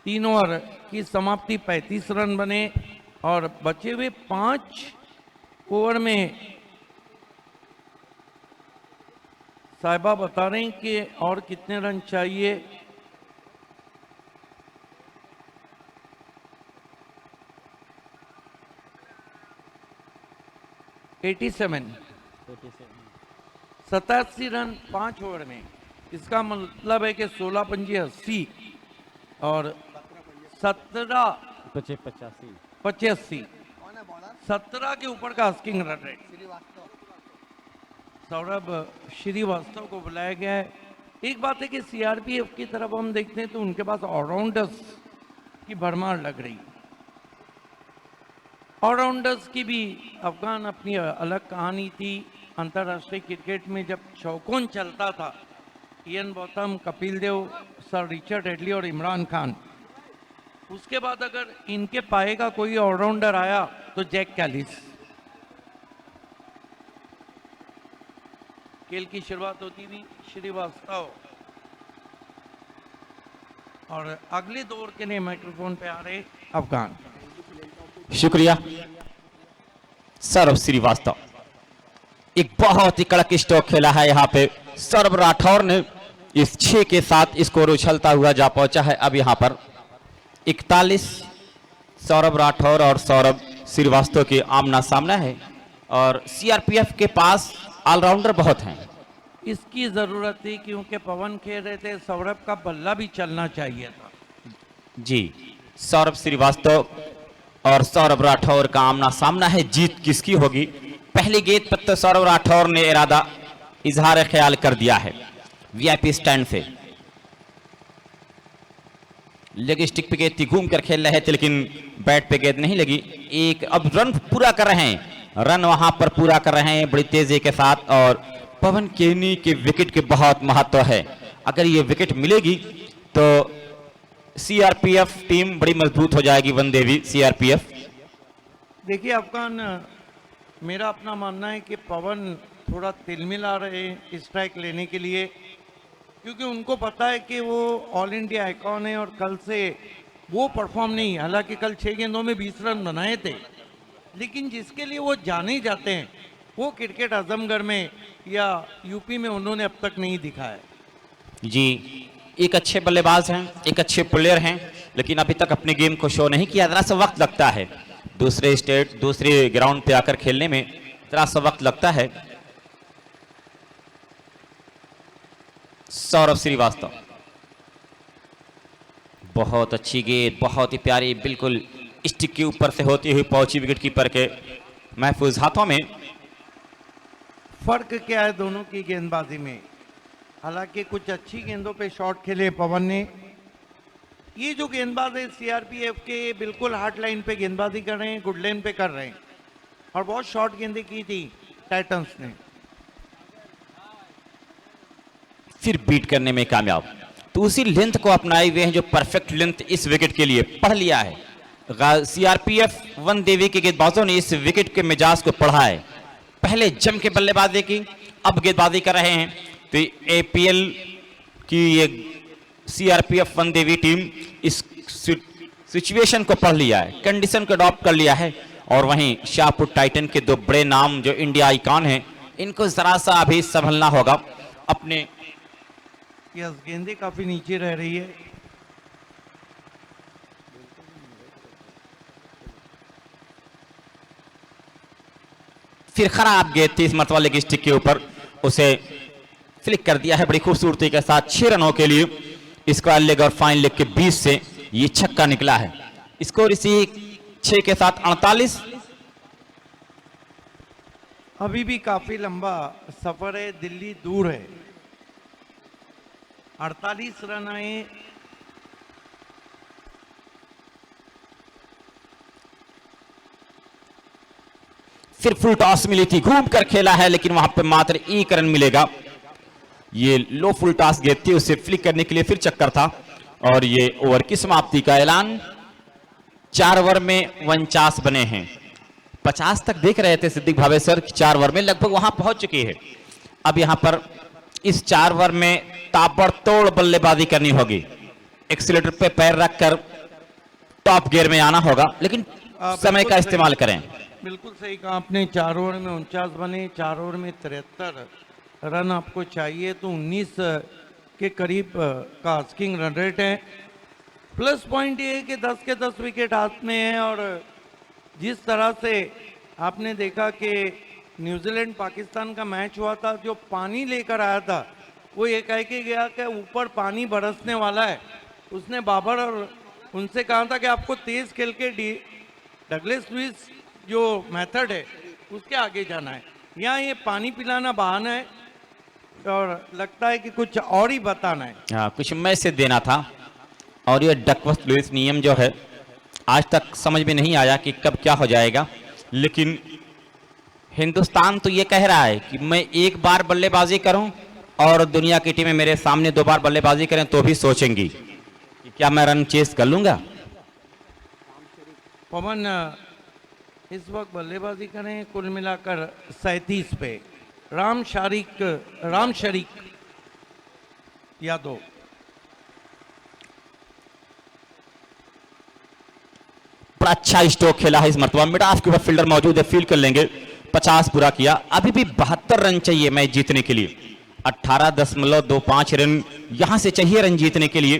3 ओवर की समाप्ति 35 रन बने और बचे हुए 5 ओवर में साहिबा बता रहे हैं कि और कितने रन चाहिए। $87 87 रन 5 ओवर में। इसका मतलब है कि 16 पंजे 80 और 17 85 17 के ऊपर का asking run rate. Saurabh Srivastava को बुलाया गया है। एक बात है कि सीआरपीएफ की तरफ हम देखते हैं तो उनके पास ऑलराउंडर्स की भरमार लग रही। ऑलराउंडर्स की भी अफगान अपनी अलग कहानी थी। अंतर्राष्ट्रीय क्रिकेट में जब चौकोन चलता था, Ian Botham, Kapil Dev, sir Richard Hadlee और इमरान खान, उसके बाद अगर इनके पाए का कोई ऑलराउंडर आया तो जैक कैलिस। खेल की शुरुआत होती हुई श्रीवास्तव और अगले दौर के लिए माइक्रोफोन पे आ रहे अफगान। शुक्रिया। सौरभ श्रीवास्तव एक बहुत ही कड़क स्ट्रोक खेला है यहाँ पे। सौरभ राठौर ने इस 6 के साथ स्कोर उछलता हुआ जा पहुंचा है। अब यहाँ पर 41 सौरभ राठौर और सौरभ श्रीवास्तव के आमना सामना है और सीआरपीएफ के पास ऑलराउंडर बहुत हैं। इसकी जरूरत थी क्योंकि पवन खेल रहे थे, सौरभ का बल्ला भी चलना चाहिए था। जी, सौरभ श्रीवास्तव और सौरभ राठौर का आमना सामना है। जीत किसकी होगी? पहली गेंद पर तो सौरभ राठौर ने इरादा इजहार ख्याल कर दिया है वीआईपी स्टैंड से। लेग स्टिक पे गेंद घूम कर खेल रहे थे लेकिन बैट पे गेंद नहीं लगी। एक अब रन पूरा कर रहे हैं, रन वहां पर पूरा कर रहे हैं बड़ी तेजी के साथ और पवन केनी के विकेट के बहुत महत्व है। अगर ये विकेट मिलेगी तो सीआरपीएफ टीम बड़ी मजबूत हो जाएगी। वन देवी सीआरपीएफ। देखिए अफगान, मेरा अपना मानना है कि पवन थोड़ा तिलमिला रहे हैं स्ट्राइक लेने के लिए, क्योंकि उनको पता है कि वो ऑल इंडिया आइकॉन है और कल से वो परफॉर्म नहीं। हालांकि कल 6 गेंदों में 20 रन बनाए थे, लेकिन जिसके लिए वो जाने जाते हैं वो क्रिकेट आजमगढ़ में या यूपी में उन्होंने अब तक नहीं दिखाया। जी, एक अच्छे बल्लेबाज हैं, एक अच्छे प्लेयर हैं, लेकिन अभी तक अपनी गेम को शो नहीं किया। जरा सा वक्त लगता है दूसरे स्टेट, दूसरे ग्राउंड पे आकर खेलने में जरा सा वक्त लगता है। सौरभ श्रीवास्तव, बहुत अच्छी गेंद, बहुत ही प्यारी, बिल्कुल स्टिक के ऊपर से होती हुई पहुंची विकेट कीपर के महफूज हाथों में। फर्क क्या है दोनों की गेंदबाजी में? हालांकि कुछ अच्छी गेंदों पे शॉट खेले पवन ने। ये जो गेंदबाज है सीआरपीएफ के, बिल्कुल हार्ड लाइन पे गेंदबाजी कर रहे हैं, गुड लाइन पे कर रहे हैं और बहुत शॉर्ट गेंदें की थी टाइटंस ने। फिर बीट करने में कामयाब। तो उसी लेंथ को अपनाए हुए हैं जो परफेक्ट लेंथ इस विकेट के लिए पढ़ लिया है। सीआरपीएफ वन देवी के गेंदबाजों ने इस विकेट के मिजाज को पढ़ा है। पहले जम के बल्लेबाजी की, अब गेंदबाजी कर रहे हैं। तो एपीएल की ये सीआरपीएफ वन देवी टीम इस सिचुएशन को पढ़ लिया है, कंडीशन को अडॉप्ट कर लिया है। और वहीं शाहपुर टाइटन के 2 बड़े नाम जो इंडिया आइकॉन हैं, इनको जरा सा अभी संभलना होगा अपने। यस, गेंदें काफी नीचे रह रही है। फिर खराब गेंद थी इस मरतबा लेग स्टिक के ऊपर, उसे फ्लिक कर दिया है बड़ी खूबसूरती के साथ। 6 रनों के लिए स्क्वायर लेग और फाइन लेग के बीच से ये छक्का निकला है। स्कोर इसी 6 के साथ 48। अभी भी काफी लंबा सफर है, दिल्ली दूर है। 48 रन आए। फिर फुल टॉस मिली थी, घूम कर खेला है लेकिन वहां पर मात्र 1 रन मिलेगा। ये लो फुल टॉस गेंद थी, उसे फ्लिक करने के लिए फिर चक्कर था और ये ओवर की समाप्ति का ऐलान। 4 ओवर में 49 बने हैं। 50 तक देख रहे थे सिद्दिक भावेसर, 4 ओवर में लगभग वहां पहुंच चुकी है। अब यहां पर इस 4 ओवर में ताबड़तोड़ बल्लेबाजी करनी होगी। एक्सीलेटर पे पैर रखकर टॉप गियर में आना होगा, लेकिन समय का इस्तेमाल करें। बिल्कुल सही कहा आपने। 4 ओवर में 49 बने, 4 ओवर में 73 रन आपको चाहिए, तो 19 के करीब का आस्किंग रन रेट है। प्लस पॉइंट ये है कि 10 के 10 विकेट हाथ में है और जिस तरह से आपने देखा कि न्यूजीलैंड पाकिस्तान का मैच हुआ था, जो पानी लेकर आया था वो ये कह के गया कि ऊपर पानी बरसने वाला है। उसने बाबर और उनसे कहा था कि आपको तेज खेल के डगलस लुइस जो मेथड है उसके आगे जाना है। या ये पानी पिलाना बहाना है और लगता है कि कुछ और ही बताना है। हाँ, कुछ मैसेज देना था। और ये डकवर्थ लुईस नियम जो है आज तक समझ में नहीं आया कि कब क्या हो जाएगा, लेकिन हिंदुस्तान तो ये कह रहा है कि मैं एक बार बल्लेबाजी करूं और दुनिया की टीमें मेरे सामने 2 बार बल्लेबाजी करें तो भी सोचेंगी कि क्या मैं रन चेस कर लूंगा। पवन इस वक्त बल्लेबाजी करें कुल मिलाकर 37 पे। राम शरीक यादव। बड़ा अच्छा स्ट्रोक खेला है इस मरतबा, मिड ऑफ के ऊपर फील्डर मौजूद है, फील्ड कर लेंगे। 50 पूरा किया, अभी भी 72 रन चाहिए मैच जीतने के लिए। 18.25 रन यहां से चाहिए रन जीतने के लिए,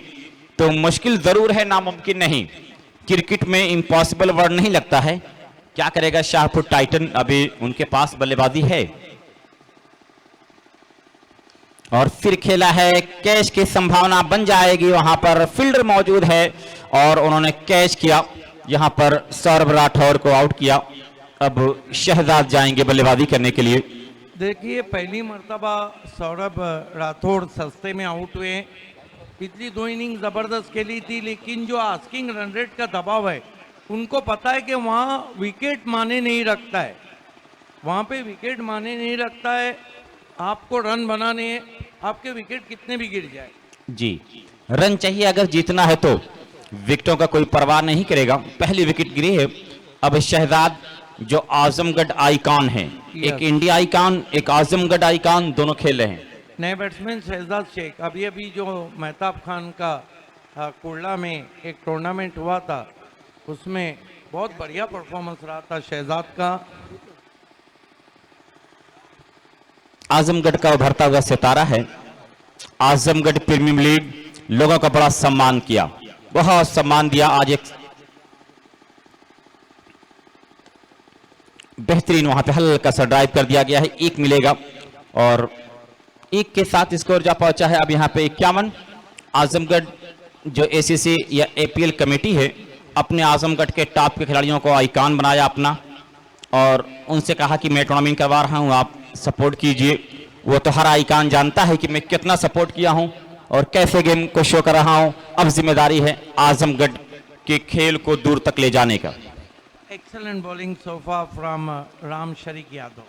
तो मुश्किल जरूर है, नामुमकिन नहीं। क्रिकेट में इम्पॉसिबल वर्ड नहीं लगता है। क्या करेगा शाहपुर टाइटन, अभी उनके पास बल्लेबाजी है और फिर खेला है, कैच की संभावना बन जाएगी। वहां पर फील्डर मौजूद है और उन्होंने कैच किया, यहां पर सौरभ राठौर को आउट किया। अब शहजाद जाएंगे बल्लेबाजी करने के लिए। देखिए पहली मर्तबा सौरभ राठौड़ सस्ते में आउट हुए। पिछली 2 इनिंग जबरदस्त खेली थी, लेकिन जो आस्किंग रन रेट का दबाव है उनको पता है कि वहाँ विकेट माने नहीं रखता है, वहाँ पे विकेट माने नहीं रखता है। आपको रन बनाने हैं, आपके विकेट कितने भी गिर जाए। जी, रन चाहिए अगर जीतना है तो विकेटों का कोई परवाह नहीं करेगा। पहली विकेट गिरी है। अब शहजाद जो आजमगढ़ आइकॉन है, एक इंडिया आइकॉन, एक आजमगढ़ आइकॉन, दोनों खेल रहे हैं। नए बैट्समैन शहजाद शेख। अभी अभी जो मेहताब खान का कुर्ला में एक टूर्नामेंट हुआ था, उसमें बहुत बढ़िया परफॉर्मेंस रहा था शहजाद का। आजमगढ़ का उभरता हुआ सितारा है। आजमगढ़ प्रीमियर लीग लोगों का बड़ा सम्मान किया, बहुत सम्मान दिया। आज एक बेहतरीन वहां पे हल्का सा ड्राइव कर दिया गया है, 1 मिलेगा और 1 के साथ स्कोर जा पहुंचा है अब यहाँ पे 51। आजमगढ़ जो एसीसी या एपीएल कमेटी है, अपने आजमगढ़ के टॉप के खिलाड़ियों को आइकॉन बनाया अपना और उनसे कहा कि मैं टूर्नामेंट करवा रहा हूं, आप सपोर्ट कीजिए। वो तो हर आइकॉन जानता है कि मैं कितना सपोर्ट किया हूं और कैसे गेम को शो कर रहा हूं। अब जिम्मेदारी है आजमगढ़ के खेल को दूर तक ले जाने का। Excellent bowling sofa from Ram शरीक यादव।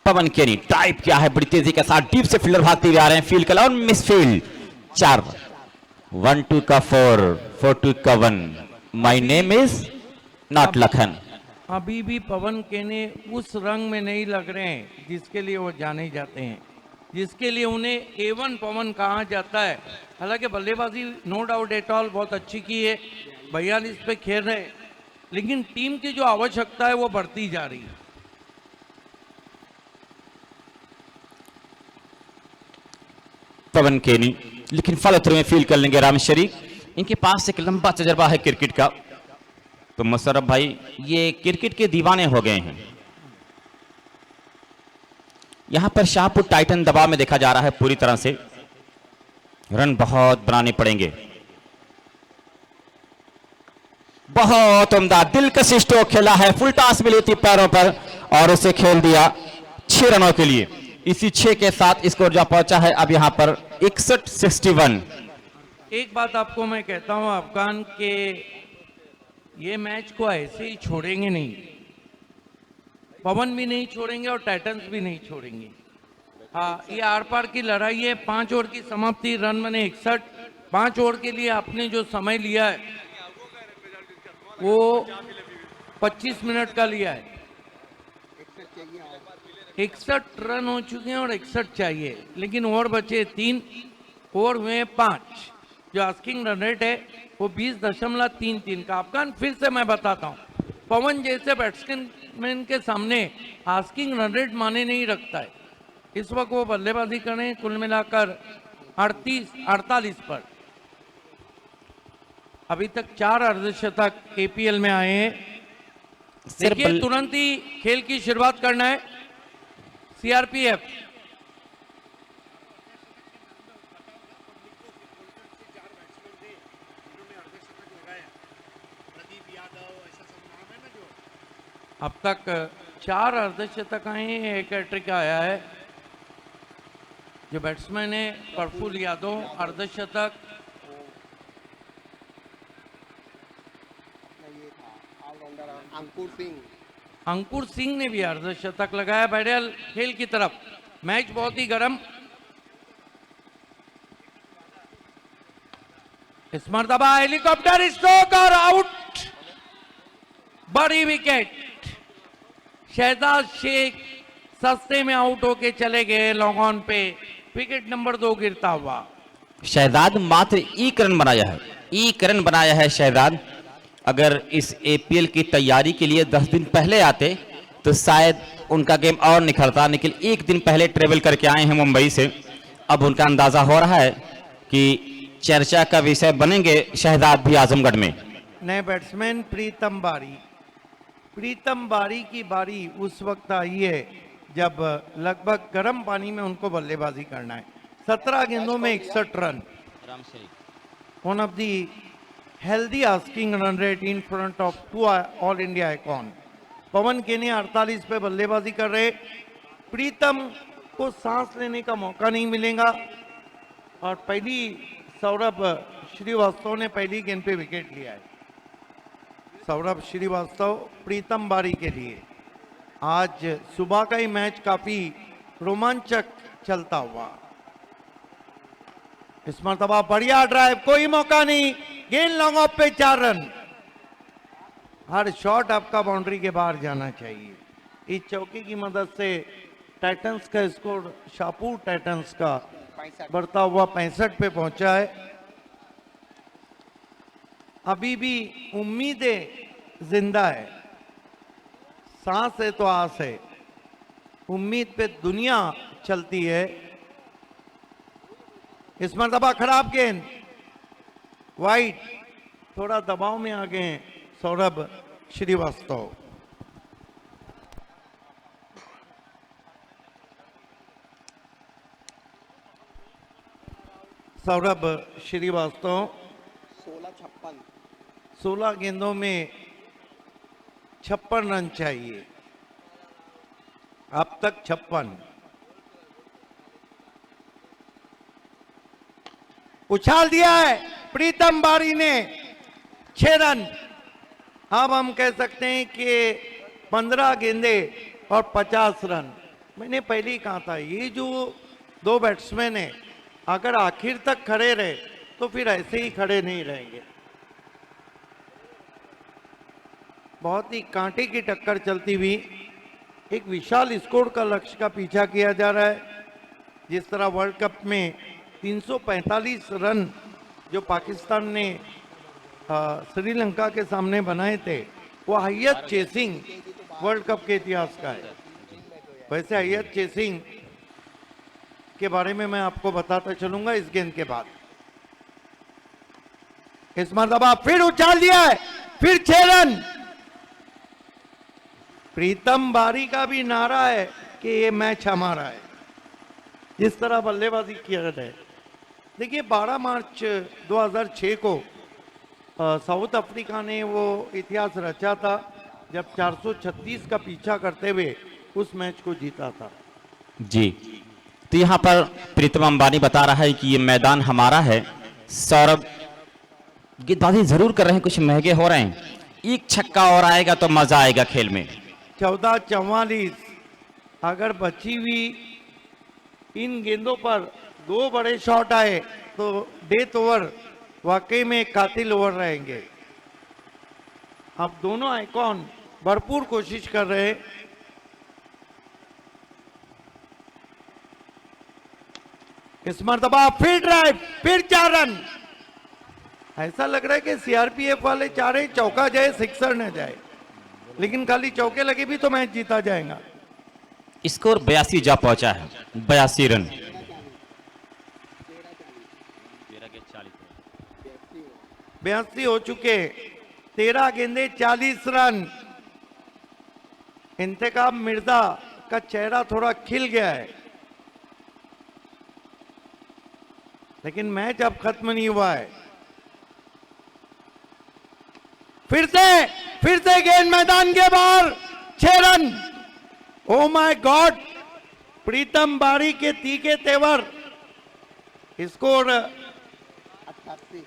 पवन केनी टाइप किया है बड़ी तेजी के साथ, डीप से फील्डर भागते हुए आ रहे हैं, फील्ड कला और मिस फील्ड। 4 1-2 का 4 4-2 का 1। My name is not Lakhan. अभी भी पवन केने उस रंग में नहीं लग रहे हैं जिसके लिए वो जाने जाते हैं, जिसके लिए उन्हें A1 पवन कहा जाता है। हालांकि बल्लेबाजी नो डाउट एट ऑल बहुत अच्छी की है, 42 पे खेल रहे हैं, लेकिन टीम की जो आवश्यकता है वो बढ़ती जा रही है। पवन केनी लेकिन फॉलो थ्रू में फील्ड कर लेंगे राम शरीक। इनके पास एक लंबा तजर्बा है क्रिकेट का, तो मुशर्रफ भाई ये क्रिकेट के दीवाने हो गए हैं। यहां पर शाहपुर टाइटन दबाव में देखा जा रहा है पूरी तरह से, रन बहुत बनाने पड़ेंगे। बहुत उम्दा दिलकश स्ट्रोक खेला है, फुल टॉस मिली थी पैरों पर और उसे खेल दिया 6 रनों के लिए। इसी 6 के साथ स्कोर जा पहुंचा है अब यहां पर 61-61। एक बात आपको मैं कहता हूं अफगान के, ये मैच को ऐसे ही छोड़ेंगे नहीं, पवन भी नहीं छोड़ेंगे और टाइटंस भी नहीं छोड़ेंगे। हाँ, ये आर पार की लड़ाई है। 5 ओवर की समाप्ति, रन बने 61। 5 ओवर के लिए आपने जो समय लिया है वो 25 मिनट का लिया है। 61 रन हो चुके हैं और 61 चाहिए, लेकिन ओवर बचे 3, ओवर हुए 5। जो आस्किंग रन रेट है वो 20.33 का। अफगान फिर से मैं बताता हूँ, पवन जैसे बैट्समैन के सामने आस्किंग रन रेट माने नहीं रखता है। इस वक्त वो बल्लेबाजी करें कुल मिलाकर 48 पर। अभी तक 4 अर्धशतक एपीएल में आए हैं। देखिए तुरंत ही खेल की शुरुआत करना है। सीआरपीएफ अब तक 4 अर्धशतक आए हैं, एक हैट्रिक आया है। जो बैट्समैन है प्रफुल्ल यादव अर्धशतक, ये था ऑलराउंडर अंकुर सिंह। अंकुर सिंह ने भी अर्धशतक लगाया। बैरियल खेल की तरफ, मैच बहुत ही गर्म। इस मर्तबा हेलीकॉप्टर स्ट्रोक और आउट, बड़ी विकेट। शहजाद शेख सस्ते में आउट होके चले गए लॉन्ग ऑन पे, विकेट नंबर 2 गिरता हुआ। शहजाद मात्र 1 रन बनाया है, 1 रन बनाया है शहजाद। अगर इस एपीएल की तैयारी के लिए 10 दिन पहले आते तो शायद उनका गेम और निखरता, लेकिन 1 दिन पहले ट्रेवल करके आए हैं मुंबई से। अब उनका अंदाजा हो रहा है कि चर्चा का विषय बनेंगे शहजाद भी आजमगढ़ में। नए बैट्समैन प्रीतम बारी। प्रीतम बारी की बारी उस वक्त आई है जब लगभग गर्म पानी में उनको बल्लेबाजी करना है। 17 गेंदों में 61 run, one of the healthy asking run rate in front of 2 all India icon. Pawan केने 48 पे बल्लेबाजी कर रहे। प्रीतम को सांस लेने का मौका नहीं मिलेगा और पहली सौरभ श्रीवास्तव ने पहली गेंद पे विकेट लिया है। सौरभ श्रीवास्तव प्रीतम बारी के लिए आज सुबह का ही मैच काफी रोमांचक चलता हुआ। इस मर्तबा बढ़िया ड्राइव, कोई मौका नहीं, गेंद लॉन्ग ऑफ पे 4 रन। हर शॉट आपका बाउंड्री के बाहर जाना चाहिए। इस चौके की मदद से टाइटंस का स्कोर, शाहपुर टाइटंस का बढ़ता हुआ 65 पे पहुंचा है। अभी भी उम्मीदें जिंदा है, सांस है तो आस है, उम्मीद पे दुनिया चलती है। इस मर्तबा खराब गेंद, वाइड, थोड़ा दबाव में आ गए सौरभ श्रीवास्तव। सौरभ श्रीवास्तव 16 गेंदों में 56 रन चाहिए, अब तक 56। उछाल दिया है प्रीतम बारी ने, 6 रन। अब हम कह सकते हैं कि 15 गेंदे और 50 रन। मैंने पहले ही कहा था ये जो 2 बैट्समैन हैं अगर आखिर तक खड़े रहे तो फिर ऐसे ही खड़े नहीं रहेंगे। बहुत ही कांटे की टक्कर चलती हुई एक विशाल स्कोर का लक्ष्य का पीछा किया जा रहा है। जिस तरह वर्ल्ड कप में 345 रन जो पाकिस्तान ने श्रीलंका के सामने बनाए थे, वो हाईएस्ट चेसिंग वर्ल्ड कप के इतिहास का है। वैसे हाईएस्ट चेसिंग के बारे में मैं आपको बताता चलूंगा इस गेंद के बाद। इस मर्तबा फिर उछाल दिया है, फिर 6 रन। प्रीतम बारी का भी नारा है कि ये मैच हमारा है। जिस तरह बल्लेबाजी किया है, देखिए 12 मार्च 2006 को साउथ अफ्रीका ने वो इतिहास रचा था जब 436 का पीछा करते हुए उस मैच को जीता था। जी, तो यहाँ पर प्रीतम अंबानी बता रहा है कि ये मैदान हमारा है। सौरभ गेंदबाजी जरूर कर रहे हैं, कुछ महंगे हो रहे हैं। एक छक्का और आएगा तो मजा आएगा खेल में। 14-44 अगर बची हुई इन गेंदों पर 2 बड़े शॉट आए तो डेथ ओवर वाकई में कातिल ओवर रहेंगे। अब दोनों आइकॉन भरपूर कोशिश कर रहे हैं। इस मर्तबा फिर ड्राइव, फिर 4 रन। ऐसा लग रहा है कि सीआरपीएफ वाले चाह रहे चौका जाए सिक्सर न जाए, लेकिन खाली चौके लगे भी तो मैच जीता जाएगा। स्कोर 82 जा पहुंचा है, 82 रन। 82 हो चुके, 13 गेंदे 40 रन। इंतखाब मिर्जा का चेहरा थोड़ा खिल गया है, लेकिन मैच अब खत्म नहीं हुआ है। फिर से गेंद मैदान के बाहर, 6 रन। ओ माय गॉड, प्रीतम बारी के तीखे तेवर। स्कोर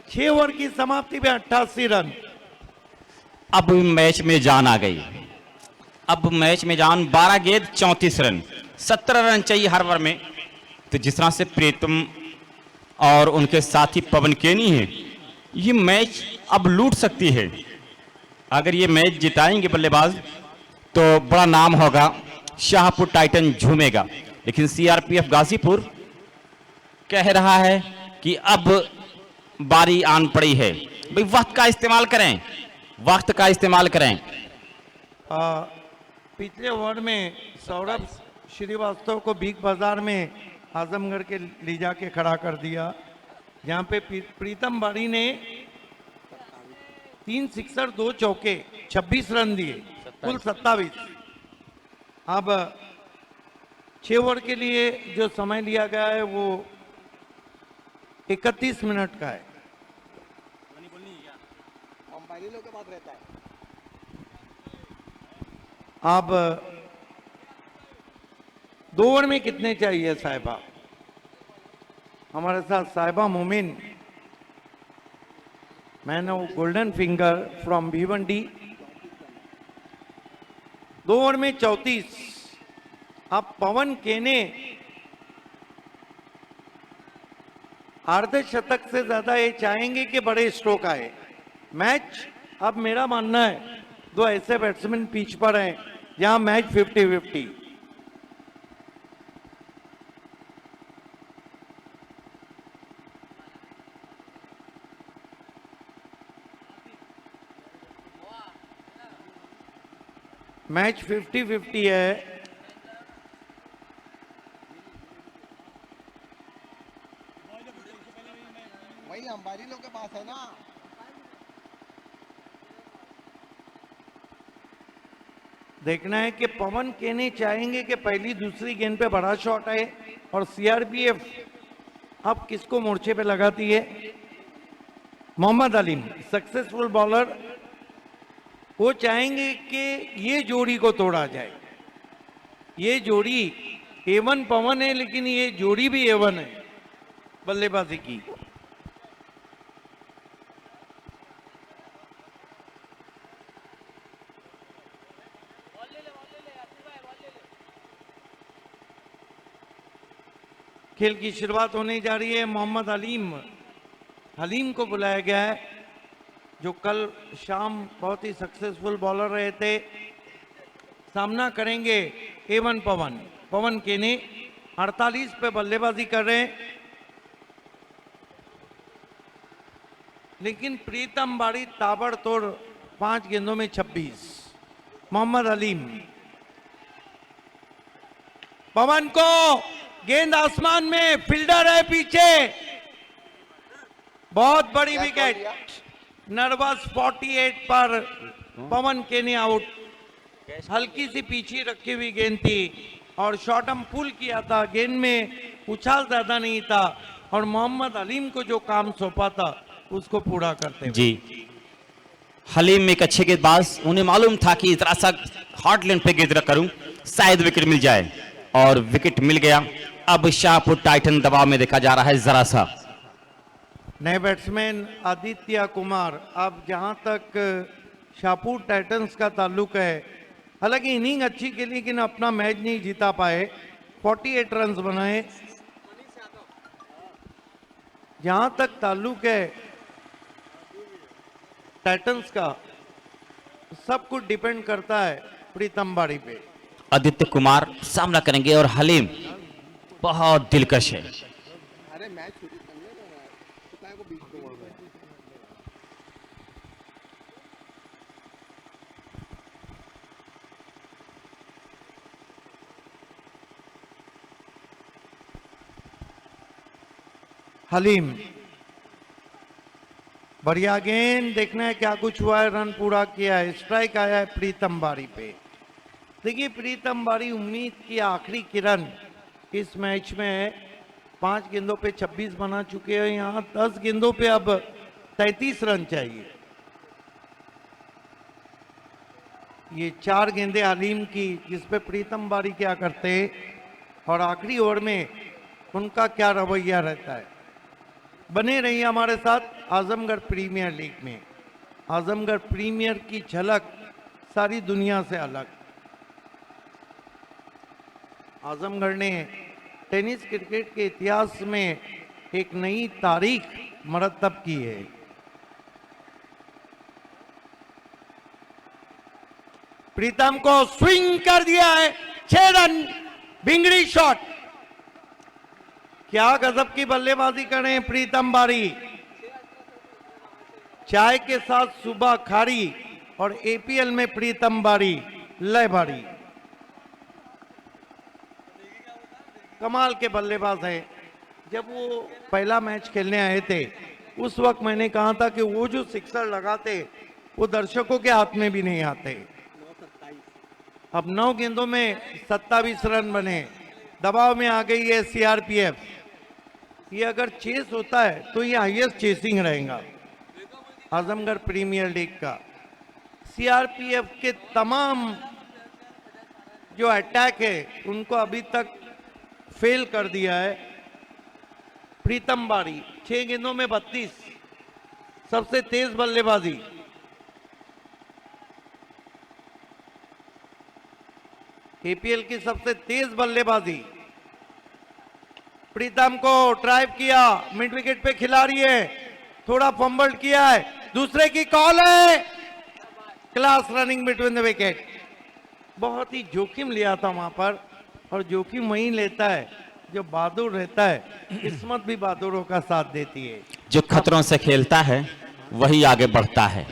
6 ओवर की समाप्ति में 88 रन। अब मैच में जान आ गई। अब मैच में जान, 12 गेंद 34 रन, 17 रन चाहिए हर ओवर में। तो जिस तरह से प्रीतम और उनके साथी पवन केनी हैं, ये मैच अब लूट सकती है। अगर ये मैच जिताएंगे बल्लेबाज तो बड़ा नाम होगा, शाहपुर टाइटन झूमेगा। लेकिन सीआरपीएफ गाजीपुर कह रहा है कि अब बारी आन पड़ी है, भाई वक्त का इस्तेमाल करें, वक्त का इस्तेमाल करें। पिछले ओवर में सौरभ श्रीवास्तव को बिग बाजार में आजमगढ़ के ले जाके खड़ा कर दिया, जहां पे प्रीतम बारी ने 3 सिक्सर 2 चौके 26 रन दिए, कुल 27। अब 6 ओवर के लिए जो समय लिया गया है वो 31 मिनट का है। अंपायरों के पास रहता है। अब 2 ओवर में कितने चाहिए साहिबा? हमारे साथ साहिबा मोमिन, man of golden finger from Bhiwandi. 2 over में 34। अब पवन केने अर्धशतक से ज्यादा ये चाहेंगे कि बड़े स्ट्रोक आए। मैच, अब मेरा मानना है 2 ऐसे बैट्समैन पिच पर हैं जहां मैच 50-50। मैच 50-50 है। वही अंपायरों के पास है ना। देखना है कि पवन केने चाहेंगे कि पहली दूसरी गेंद पे बड़ा शॉट आए, और सीआरपीएफ अब किसको मोर्चे पे लगाती है? मोहम्मद अलीम सक्सेसफुल बॉलर, वो चाहेंगे कि ये जोड़ी को तोड़ा जाए। ये जोड़ी A1 पवन है, लेकिन ये जोड़ी भी A1 है बल्लेबाजी की। खेल की शुरुआत होने जा रही है। मोहम्मद हलीम को बुलाया गया है, जो कल शाम बहुत ही सक्सेसफुल बॉलर रहे थे। सामना करेंगे A1 पवन केने 48 पे बल्लेबाजी कर रहे हैं, लेकिन प्रीतम बारी ताबड़तोड़ 5 गेंदों में 26। मोहम्मद अलीम, पवन को गेंद आसमान में, फील्डर है पीछे, बहुत बड़ी विकेट। नर्वस 48 पर पवन केने आउट। हल्की सी पीछे रखी हुई गेंद थी और शॉर्टम पुल किया था, गेंद में उछाल ज्यादा नहीं था, और मोहम्मद अलीम को जो काम सौंपा था उसको पूरा करते हुए। जी, हलीम एक अच्छे गेंदबाज, उन्हें मालूम था कि इतना सा हॉट लेन पे गेंद करूं शायद विकेट मिल जाए, और विकेट मिल गया। अब शाहपुर टाइटन दबाव में देखा जा रहा है जरा सा। नए बैट्समैन आदित्य कुमार। अब जहां तक शाहपुर टाइटंस का ताल्लुक है, हालांकि इनिंग अच्छी की, लेकिन अपना मैच नहीं जीता पाए। 48 रन बनाए। जहां तक ताल्लुक है टाइटंस का, सब कुछ डिपेंड करता है प्रीतम बारी पे। आदित्य कुमार सामना करेंगे और हलीम बहुत दिलकश है। अरे मैच शुरू करने का है, को बीच में बोल रहे हैं। हलीम, बढ़िया गेंद, देखना है क्या कुछ हुआ है। रन पूरा किया है, स्ट्राइक आया है प्रीतम बारी पे। देखिए, प्रीतम बारी उम्मीद की आखिरी किरण इस मैच में है। 5 गेंदों पे 26 बना चुके हैं। यहाँ 10 गेंदों पे अब 33 रन चाहिए। ये 4 गेंदें हलीम की, जिसपे प्रीतम बारी क्या करते और आखिरी ओवर में उनका क्या रवैया रहता है। बने रहिए हमारे साथ आजमगढ़ प्रीमियर लीग में। आजमगढ़ प्रीमियर की झलक सारी दुनिया से अलग। आजमगढ़ ने टेनिस क्रिकेट के इतिहास में एक नई तारीख मरतब की है। प्रीतम को स्विंग कर दिया है, 6 रन, भिंगड़ी शॉट। क्या गजब की बल्लेबाजी कर रहे हैं प्रीतम बारी। चाय के साथ सुबह खारी और एपीएल में प्रीतम बारी लय बारी। कमाल के बल्लेबाज हैं। जब वो पहला मैच खेलने आए थे उस वक्त मैंने कहा था कि वो जो सिक्सर लगाते वो दर्शकों के हाथ में भी नहीं आते। अब 9 गेंदों में 27 रन बने। दबाव में आ गई है सीआरपीएफ। ये अगर चेस होता है तो ये हाईएस्ट चेसिंग रहेगा आजमगढ़ प्रीमियर लीग का। सीआरपीएफ के तमाम जो अटैक है उनको अभी तक फेल कर दिया है प्रीतम बारी। 6 गेंदों में 32, सबसे तेज बल्लेबाजी। एपीएल की सबसे तेज बल्लेबाजी। प्रीतम को ड्राइव किया, मिड विकेट पे खिलाड़ी है, थोड़ा फंबल किया है, दूसरे की कॉल है, class running between the wicket. बहुत ही जोखिम लिया था वहां पर, और जोखिम वही लेता है जो बहादुर रहता है। किस्मत भी बहादुरों का साथ देती है। जो खतरों से खेलता है वही आगे बढ़ता है।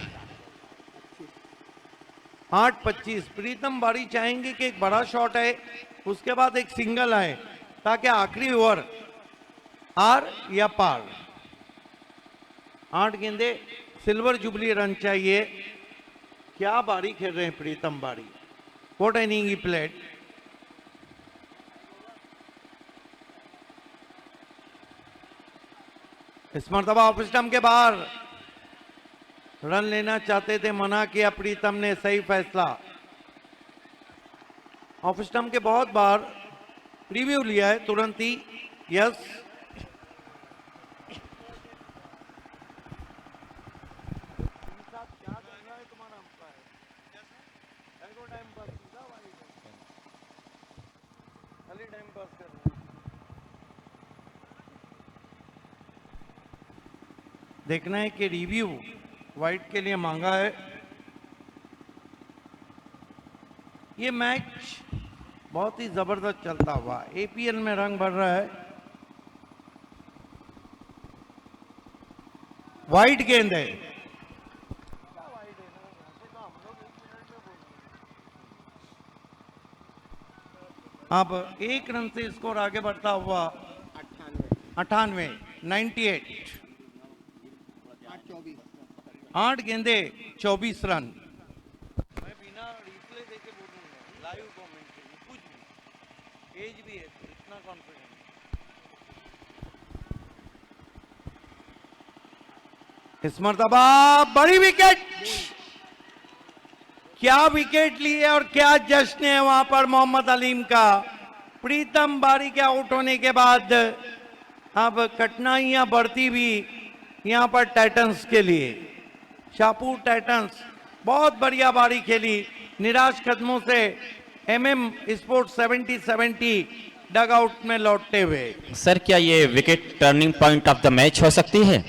8-25। प्रीतम बारी चाहेंगे कि एक बड़ा शॉट है, उसके बाद एक सिंगल आए, ताकि आखिरी ओवर आर या पार। 8 गेंदे, सिल्वर जुबली रन चाहिए। क्या बारी खेल रहे हैं प्रीतम बारी। What inning he played. इस मरतबा ऑफ स्टंप के बाहर रन लेना चाहते थे, मना किया प्रीतम ने। सही फैसला। ऑफ स्टंप के बहुत बार रिव्यू लिया है तुरंत ही। यस, देखना है कि रिव्यू वाइट के लिए मांगा है। ये मैच बहुत ही जबरदस्त चलता हुआ एपीएल में रंग भर रहा है। वाइट गेंद है। अब 1 रन से स्कोर आगे बढ़ता हुआ 98, 98। 8 गेंदे 24 रन। मैं बिना रिप्ले देके बोलूंगा, लाइव कमेंट्री कुछ भी। एज भी है तो इतना कॉन्फिडेंट। इस मर्तबा बड़ी विकेट। क्या विकेट ली है और क्या जश्न है वहां पर मोहम्मद अलीम का। प्रीतम बारी के आउट होने के बाद अब कठिनाइयां बढ़ती भी यहां पर टाइटंस के लिए। शाहपुर टाइटंस बहुत बढ़िया बारी खेली, निराश कदमों से एमएम स्पोर्ट्स 70-70 डग आउट में लौटते हुए। सर क्या ये wicket turning point of the match हो सकती है।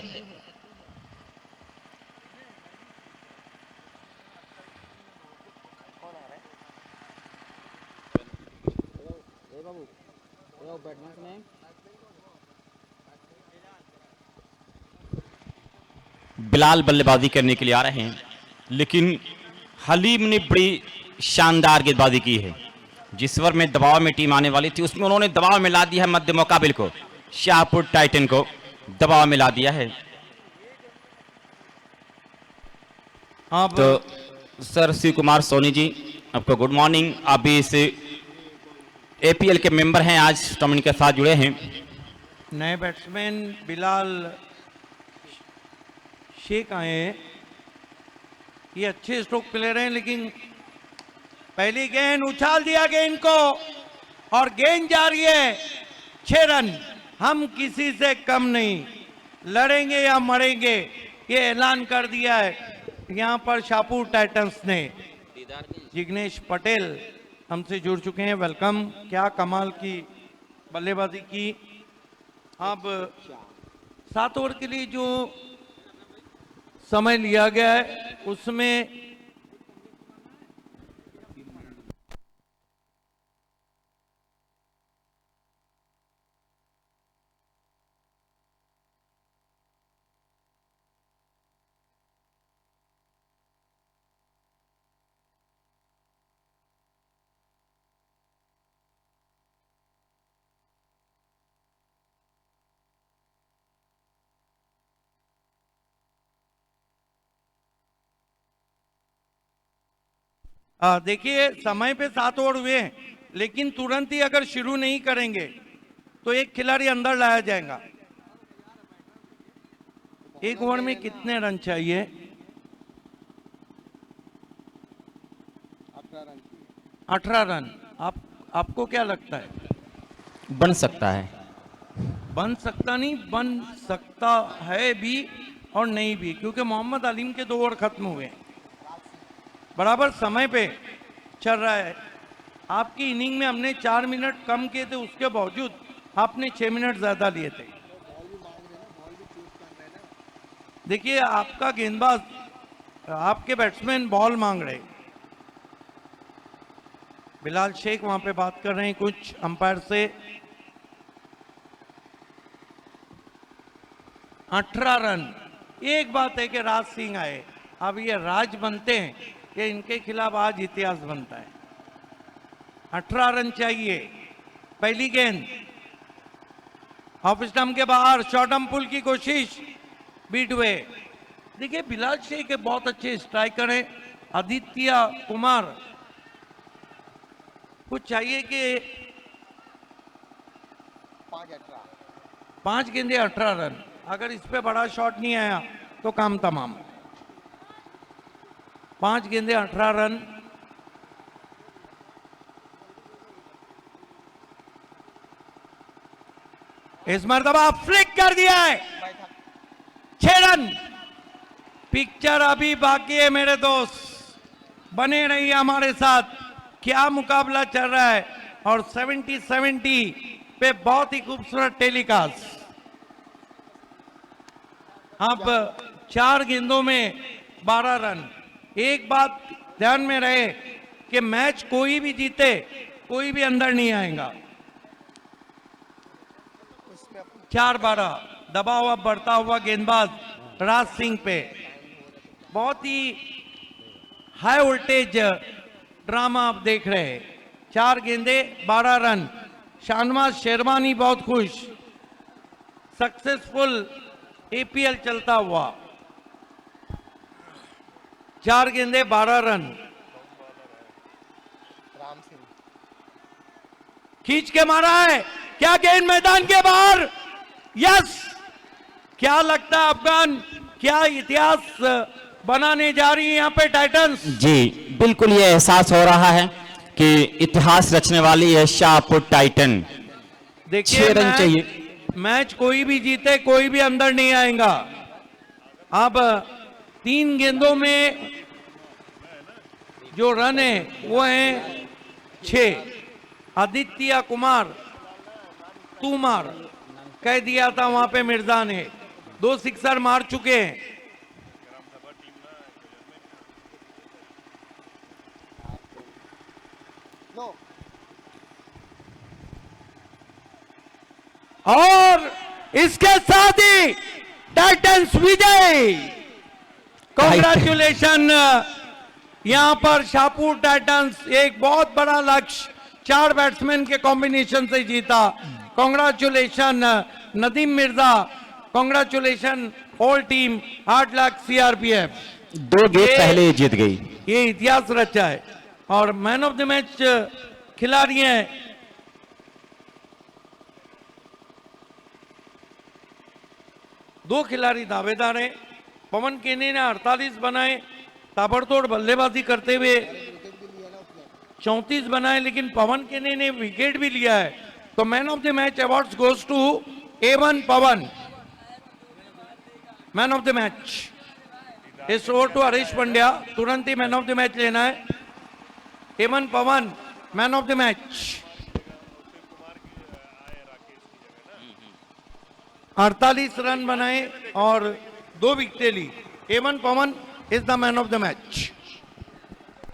बिलाल बल्लेबाजी करने के लिए आ रहे हैं, लेकिन हलीम ने बड़ी शानदार गेंदबाजी की है। जिस ओवर में दबाव में टीम आने वाली थी उसमें उन्होंने दबाव में ला दिया है मध्य मुकाबिल को, शाहपुर टाइटन को दबाव में ला दिया है। तो सर शिव कुमार सोनी जी आपको गुड मॉर्निंग। आप भी इस एपीएल के मेंबर हैं, आज टूर्नामेंट के साथ जुड़े हैं। नए बैट्समैन बिलाल शेख आए हैं। ये अच्छे स्ट्रोक प्लेयर हैं, लेकिन पहली गेंद उछाल दिया गेंद को और गेंद जा रही है 6 रन। हम किसी से कम नहीं, लड़ेंगे या मरेंगे ये ऐलान कर दिया है यहां पर शाहपुर टाइटंस ने। जिग्नेश पटेल हमसे जुड़ चुके हैं, वेलकम। क्या कमाल की बल्लेबाजी की। अब 7 ओवर के लिए जो समय लिया गया है उसमें देखिए समय पे 7 ओवर हुए हैं, लेकिन तुरंत ही अगर शुरू नहीं करेंगे तो एक खिलाड़ी अंदर लाया जाएगा। एक ओवर में कितने रन चाहिए? 18 रन। आपको क्या लगता है? बन सकता है। बन सकता नहीं, बन सकता है भी और नहीं भी, क्योंकि मोहम्मद अलीम के 2 ओवर खत्म हुए हैं, बराबर समय पे चल रहा है। आपकी इनिंग में हमने 4 मिनट कम किए थे, उसके बावजूद आपने 6 मिनट ज्यादा लिए थे। देखिए आपका गेंदबाज, आपके बैट्समैन बॉल मांग रहे। बिलाल शेख वहां पे बात कर रहे हैं कुछ अंपायर से। 18 रन। एक बात है कि राज सिंह आए, अब ये राज बनते हैं कि इनके खिलाफ आज इतिहास बनता है। 18 रन चाहिए। पहली गेंद ऑफ स्टंप के बाहर, शॉर्टम पुल की कोशिश, बीट हुए। देखिए बिलाल शेख के बहुत अच्छे स्ट्राइकर हैं। आदित्य कुमार कुछ चाहिए कि 5 गेंदे 18 रन। अगर इस पे बड़ा शॉट नहीं आया तो काम तमाम। 5 गेंदे 18 रन। इस मरतबा फ्लिक कर दिया है, 6 रन। पिक्चर अभी बाकी है मेरे दोस्त, बने रहिए हमारे साथ। क्या मुकाबला चल रहा है और 70-70 पे बहुत ही खूबसूरत टेलीकास्ट। अब 4 गेंदों में 12 रन। एक बात ध्यान में रहे कि मैच कोई भी जीते कोई भी अंदर नहीं आएगा। 4-12 दबाव अब बढ़ता हुआ गेंदबाज राज सिंह पे। बहुत ही हाई वोल्टेज ड्रामा आप देख रहे हैं। 4 गेंदे 12 रन। शाहनवाज शेरवानी बहुत खुश। सक्सेसफुल एपीएल चलता हुआ। 4 गेंदे 12 रन। खींच के मारा है, क्या गेंद मैदान के बाहर? यस। क्या लगता है अफगान, क्या इतिहास बनाने जा रही है यहाँ पे टाइटंस? जी बिल्कुल, ये एहसास हो रहा है कि इतिहास रचने वाली है शाहपुर टाइटन। देखिए 6 रन चाहिए। मैच कोई भी जीते कोई भी अंदर नहीं आएगा। अब 3 गेंदों में जो रन है वो है 6। आदित्य कुमार तूमार कह दिया था वहां पे मिर्जा ने, 2 सिक्सर मार चुके हैं। और इसके साथ ही टाइटंस विजय। कांग्रेचुलेशन। यहां पर शाहपुर टाइटंस एक बहुत बड़ा लक्ष्य 4 बैट्समैन के कॉम्बिनेशन से जीता। Congratulation Nadeem Mirza, congratulation all team. 8 lakh CRPF 2 गेंद पहले ही जीत गई। ये इतिहास रचा है। और मैन ऑफ द मैच खिलाड़ी हैं दो खिलाड़ी दावेदार हैं। पवन केनी ने 48 बनाए, ताबड़तोड़ बल्लेबाजी करते हुए 34 बनाए, लेकिन पवन के ने विकेट भी लिया है, तो man of the match awards goes to A1 Pawan, man of the match. इस ओवर टू हरीश पंड्या, तुरंत ही मैन ऑफ द मैच लेना है। A1 Pawan, man of the match. 48 run बनाए और 2 विकेटें ली। A1 Pawan is the man of the match.